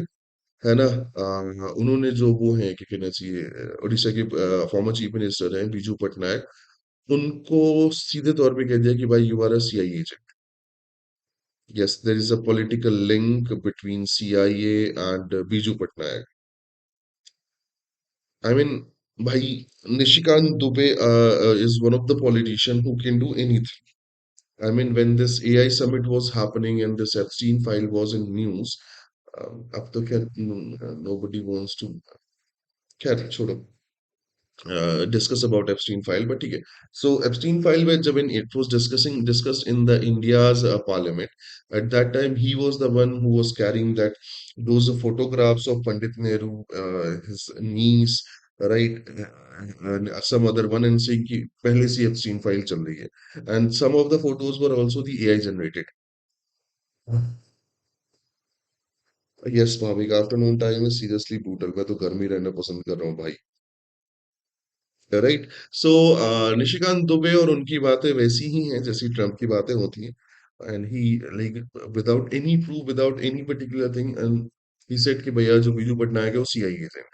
है ना. उन्होंने जो वो है क्या कहना चाहिए, उड़ीसा के फॉर्मर चीफ मिनिस्टर हैं बीजू पटनायक, उनको सीधे तौर पे कह दिया कि भाई you are a CIA agent. Yes, there is a political link between CIA and Biju Patnaik. I mean भाई, Nishikant Dubey is one of the politician who can do anything. I mean, when this AI summit was happening and this Epstein file was in news, अब तो खैर nobody wants to. खैर छोड़ो, discuss about Epstein file, but ठीक है. So Epstein file में जब it was discussed in the India's parliament, at that time he was the one who was carrying that those photographs of Pandit Nehru, his niece, right, and some other one, and saying कि पहले से Epstein file चल रही है, and some of the photos were also the AI generated. Yes, भाभी का afternoon time है seriously brutal. मैं तो घर में ही रहना पसंद कर रहा हूँ भाई. राइट. सो निशिकांत दुबे और उनकी बातें वैसी ही हैं जैसी ट्रम्प की बातें होती हैं. And he like without any proof, without any particular thing, and he said कि भैया जो बीजू पटनायक है वो सीआईए थे,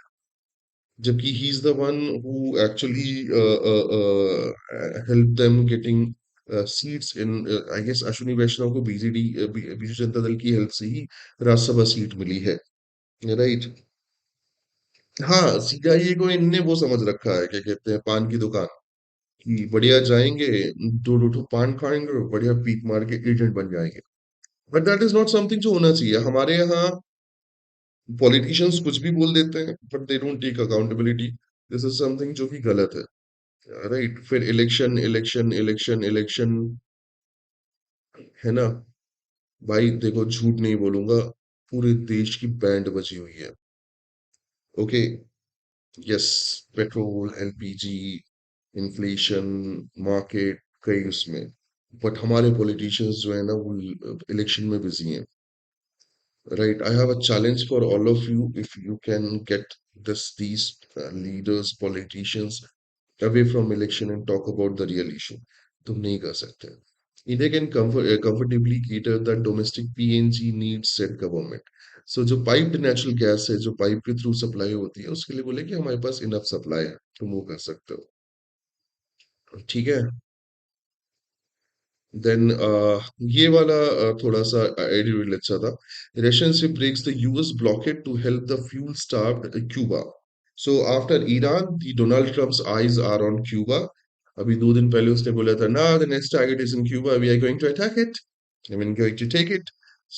जबकि he is the one who actually help them getting seats in. I guess Ashwini Vaishnaw को बीजेडी बीजू जनता दल की हेल्प से ही राज्यसभा सीट मिली है. राइट. हाँ, सीआईए को इनने वो समझ रखा है, क्या कहते हैं, पान की दुकान. कि बढ़िया जाएंगे, दो दो ठो पान खाएंगे और बढ़िया पीक मार के एजेंट बन जाएंगे. But that is not something जो होना चाहिए. हमारे यहाँ पॉलिटिशियंस कुछ भी बोल देते हैं but they don't take accountability. This is something जो कि गलत है. राइट. फिर इलेक्शन इलेक्शन इलेक्शन इलेक्शन, है ना. भाई देखो, झूठ नहीं बोलूंगा, पूरे देश की बैंड बजी हुई है. Okay. Yes. Petrol, LPG, inflation, market, कई उसमें. बट हमारे पॉलिटिशियंस जो है ना वो इलेक्शन में बिजी हैं. Right. I have a challenge for all of you. If you can get these leaders, politicians away from election and talk about the real issue, तुम नहीं कर सकते. India can comfortably cater the domestic PNG needs set government. So जो piped natural gas है, जो pipe के through supply होती है, उसके लिए बोले कि हमारे पास इनफ सप्लाई है, तुम वो कर सकते हो. ठीक है. देन ये वाला थोड़ा सा एडिटोरियल अच्छा था. Russian ship breaks the US blockade to help the fuel starved Cuba. So after Iran the Donald Trump's eyes are on Cuba. अभी 2 दिन पहले उसने बोला था ना the next target is in Cuba, we are going to attack it, I mean going to take it.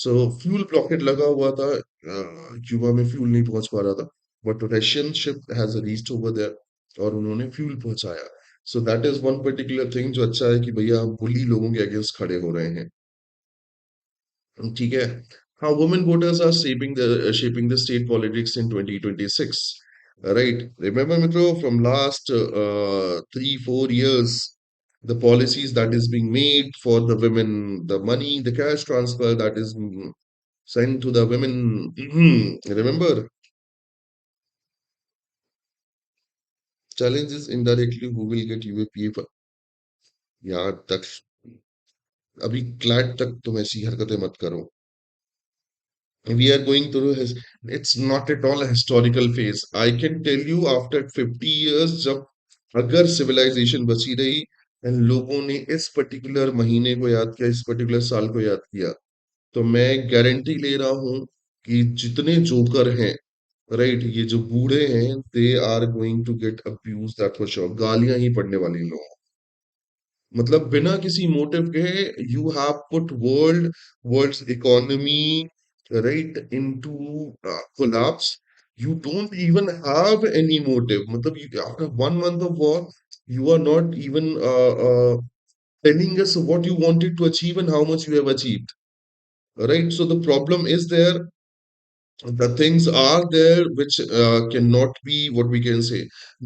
So fuel blockade लगा हुआ था, क्यूबा में फ्यूल नहीं पहुंच पा रहा था, but Russian ship has reached over there और उन्होंने फ्यूल पहुंचाया. So that is one particular thing जो अच्छा है कि भैया हम बुली लोगों के अगेंस्ट खड़े हो रहे हैं. ठीक है. How women voters are shaping the state politics in 2026. Right. Remember, Mitro, from last 3 4 years, the policies that is being made for the women, the money, the cash transfer that is sent to the women. Remember, challenges indirectly who will get UAPA. यार तक अभी CLAT तक तुम ऐसी हरकतें मत करो. We are going through his, it's not at all a historical phase. I can tell you after 50 years जब अगर civilization बची रही and लोगों ने इस पर्टिकुलर महीने को याद किया, इस पर्टिकुलर साल को याद किया, तो मैं गारंटी ले रहा हूं कि जितने जोकर हैं, राइट, ये जो बूढ़े हैं, they are going to get abuse, that for sure. गालियां ही पड़ने वाली इन लोगों. मतलब बिना किसी मोटिव के you have put world's economy right into collapse. You don't even have any motive. मतलब आफ्टर 1 month of war you are not even telling us what you wanted to achieve and how much you have achieved, right? So the problem is there, the things are there which cannot be, what we can say,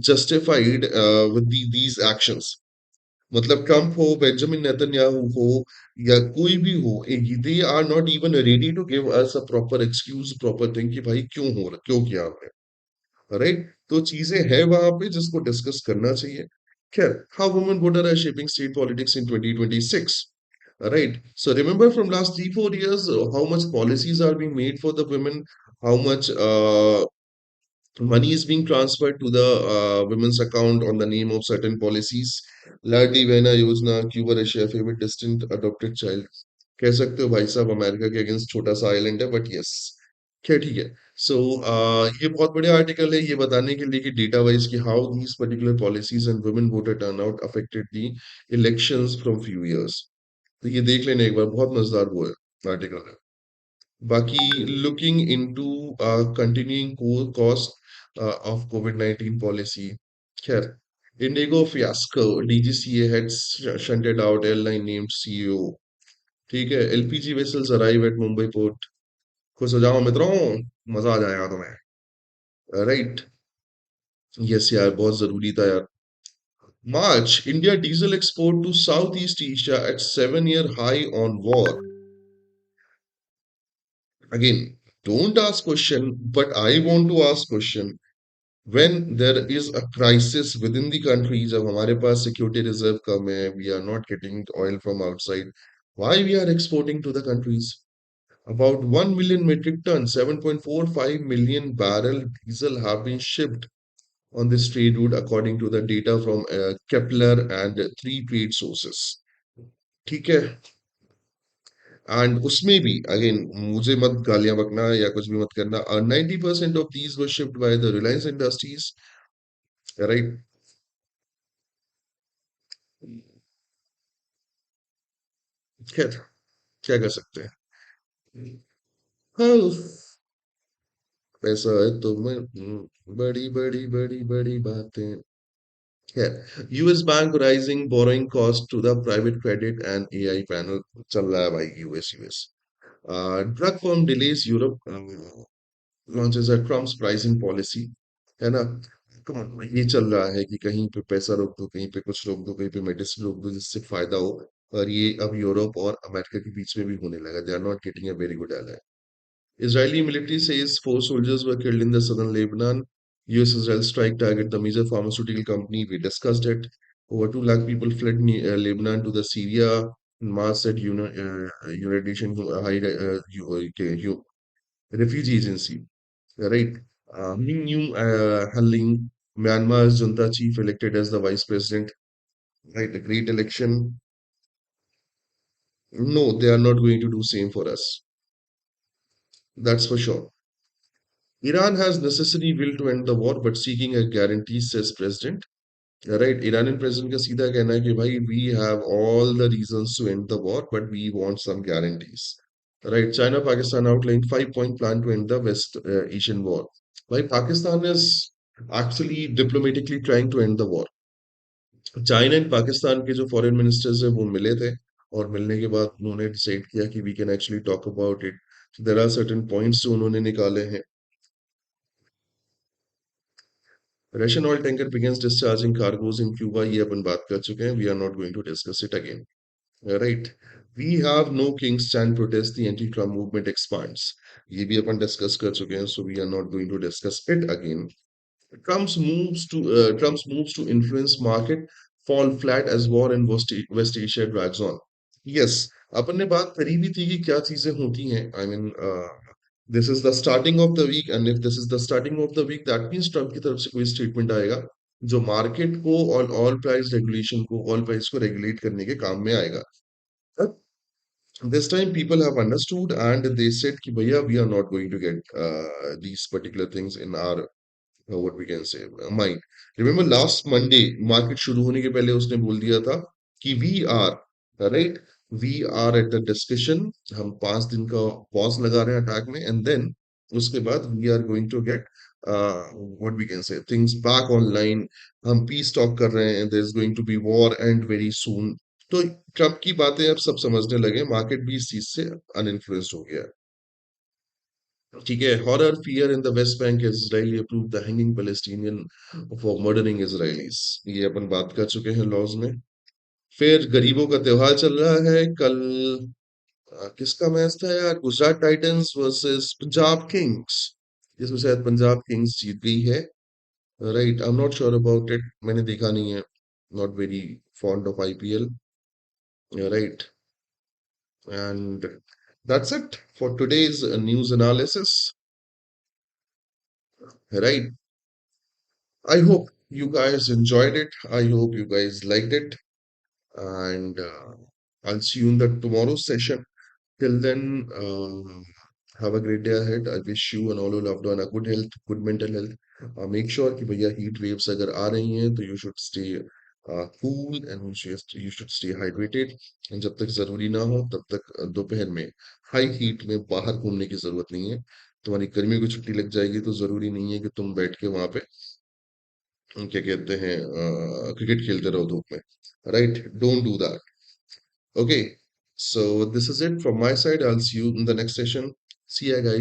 justified with these actions. मतलब Trump हो, Benjamin Netanyahu हो, या कोई भी हो, they are not even ready to give us a proper excuse, proper thing कि भाई क्यों हो रहा, क्यों किया आपने, राइट? तो चीजें हैं वहां पे जिसको डिस्कस करना चाहिए. खैर, how women voter are shaping state politics in 2026. Right. So remember from last 3 4 years, how much policies are being made for the women, how much money is being transferred to the women's account on the name of certain policies. Ladli Behna योजना, Cuba Russia favourite distant adopted child. कह सकते हो भाई साहब America के against छोटा सा island है, बट यस. क्या ठीक है. सो ये बहुत बढ़िया आर्टिकल है ये बताने के लिए कि डेटा वाइज कि how these particular policies and women voter turnout affected the elections from few years. तो ये देख लेने एक बार, बहुत मजेदार वो है आर्टिकल है. Baki looking into continuing cost of COVID-19 policy. Khair, Indigo fiasco, DGCA had shunted out airline named CEO. ठीक है. LPG vessels arrive at Mumbai port. खुश हो जाओ मित्रों, मजा आ जाएगा तुम्हें. राइट. यस यार, बहुत जरूरी था यार. March, India diesel export to Southeast Asia at 7 year high on war. Again, don't ask question, but I want to ask question. When there is a crisis within the country, जब हमारे पास security reserve कम है, we are not getting oil from outside, why we are exporting to the countries? About 1 million metric tons, 7.45 million barrel diesel have been shipped on this trade route according to the data from Kepler and three trade sources. ठीक है. And उसमें भी again मुझे मत गालियां बकना या कुछ भी मत करना. 90% of these were shipped by the Reliance industries, right. खैर, क्या कर सकते हैं. हाँ, पैसा है तो मैं बड़ी बड़ी बड़ी बड़ी बातें. खैर, US bank rising borrowing cost to the private credit and AI panel. चल रहा है भाई US. Drug firm delays Europe launches a Trump's pricing policy. है ना. कम ऑन, ये चल रहा है कि कहीं पे पैसा रोक दो, कहीं पे कुछ रोक दो, कहीं पे मेडिसिन रोक दो जिससे फायदा हो. और ये अब यूरोप और अमेरिका के बीच में भी होने लगा. They are not getting a very good ally. Israeli military says 4 soldiers were killed in the southern Lebanon. US-Israel strike target the major pharmaceutical company. We discussed it. Over 2 lakh people fled Lebanon to the Syria. Mars said United Nations refugee agency. Right. New Halling, Myanmar's junta chief elected as the vice president. Right. A great election. No, they are not going to do same for us. That's for sure. Iran has necessary will to end the war, but seeking a guarantee, says President. Right, Iranian president का सीधा कहना है कि भाई we have all the reasons to end the war, but we want some guarantees. Right, China Pakistan outlined 5-point plan to end the West Asian war. Like Pakistan is actually diplomatically trying to end the war. China and Pakistan के जो foreign ministers है वो मिले थे और मिलने के बाद उन्होंने डिसाइड किया कि we can actually talk about it there are certain points जो उन्होंने निकाले हैं Russian oil tanker begins discharging cargoes in Cuba ये अपन बात कर चुके हैं we are not going to discuss it again right we have no kings stand protest the anti Trump movement expands ये भी अपन डिस्कस कर चुके हैं so we are not going to discuss it again Trump's moves to influence market fall flat as war in West Asia drags on. Yes, अपन ने बात करी भी थी कि क्या चीजें होती हैं. I mean, this is the starting of the week, and if this is the starting of the week, that means Trump की तरफ से कोई स्टेटमेंट आएगा जो मार्केट को और ऑल प्राइस रेगुलेशन को ऑल प्राइस को रेगुलेट करने के काम में आएगा. This time people have understood and they said कि भैया we are not going to get these particular things in our what we can say mind. Remember last Monday market शुरू होने के पहले उसने बोल दिया था कि we are right we are at the discussion हम 5 दिन का पॉज लगा रहे हैं अटैक में and then उसके बाद we are going to get what we can say things back online हम peace talk कर रहे हैं there is going to be war and very soon तो ट्रम्प की बातें अब सब समझने लगे मार्केट भी इस चीज से अनइन्फ्लुएंस्ड हो गया ठीक है horror fear in the West Bank Israeli approve the hanging Palestinian for murdering Israelis ये अपन बात कर चुके हैं लॉज में फिर गरीबों का त्योहार चल रहा है कल किसका मैच था यार Gujarat Titans versus Punjab Kings जिसमें शायद पंजाब किंग्स जीत गई है right I am not sure about it मैंने देखा नहीं है not very fond of IPL right and that's it for today's news analysis right I hope you guys enjoyed it I hope you guys liked it and I'll see you in the tomorrow session till then have a great day ahead I wish you and all your loved one a good health good mental health make sure कि भैया heat waves अगर आ रही हैं तो you should stay cool and you should stay hydrated and जब तक जरूरी ना हो तब तक दोपहर में हाई हीट में बाहर घूमने की जरूरत नहीं है तुम्हारी गर्मी को छुट्टी लग जाएगी तो जरूरी नहीं है कि तुम बैठ के वहां पे क्या कहते हैं क्रिकेट खेलते रहो धूप में right don't do that okay so this is it from my side I'll see you in the next session see ya guys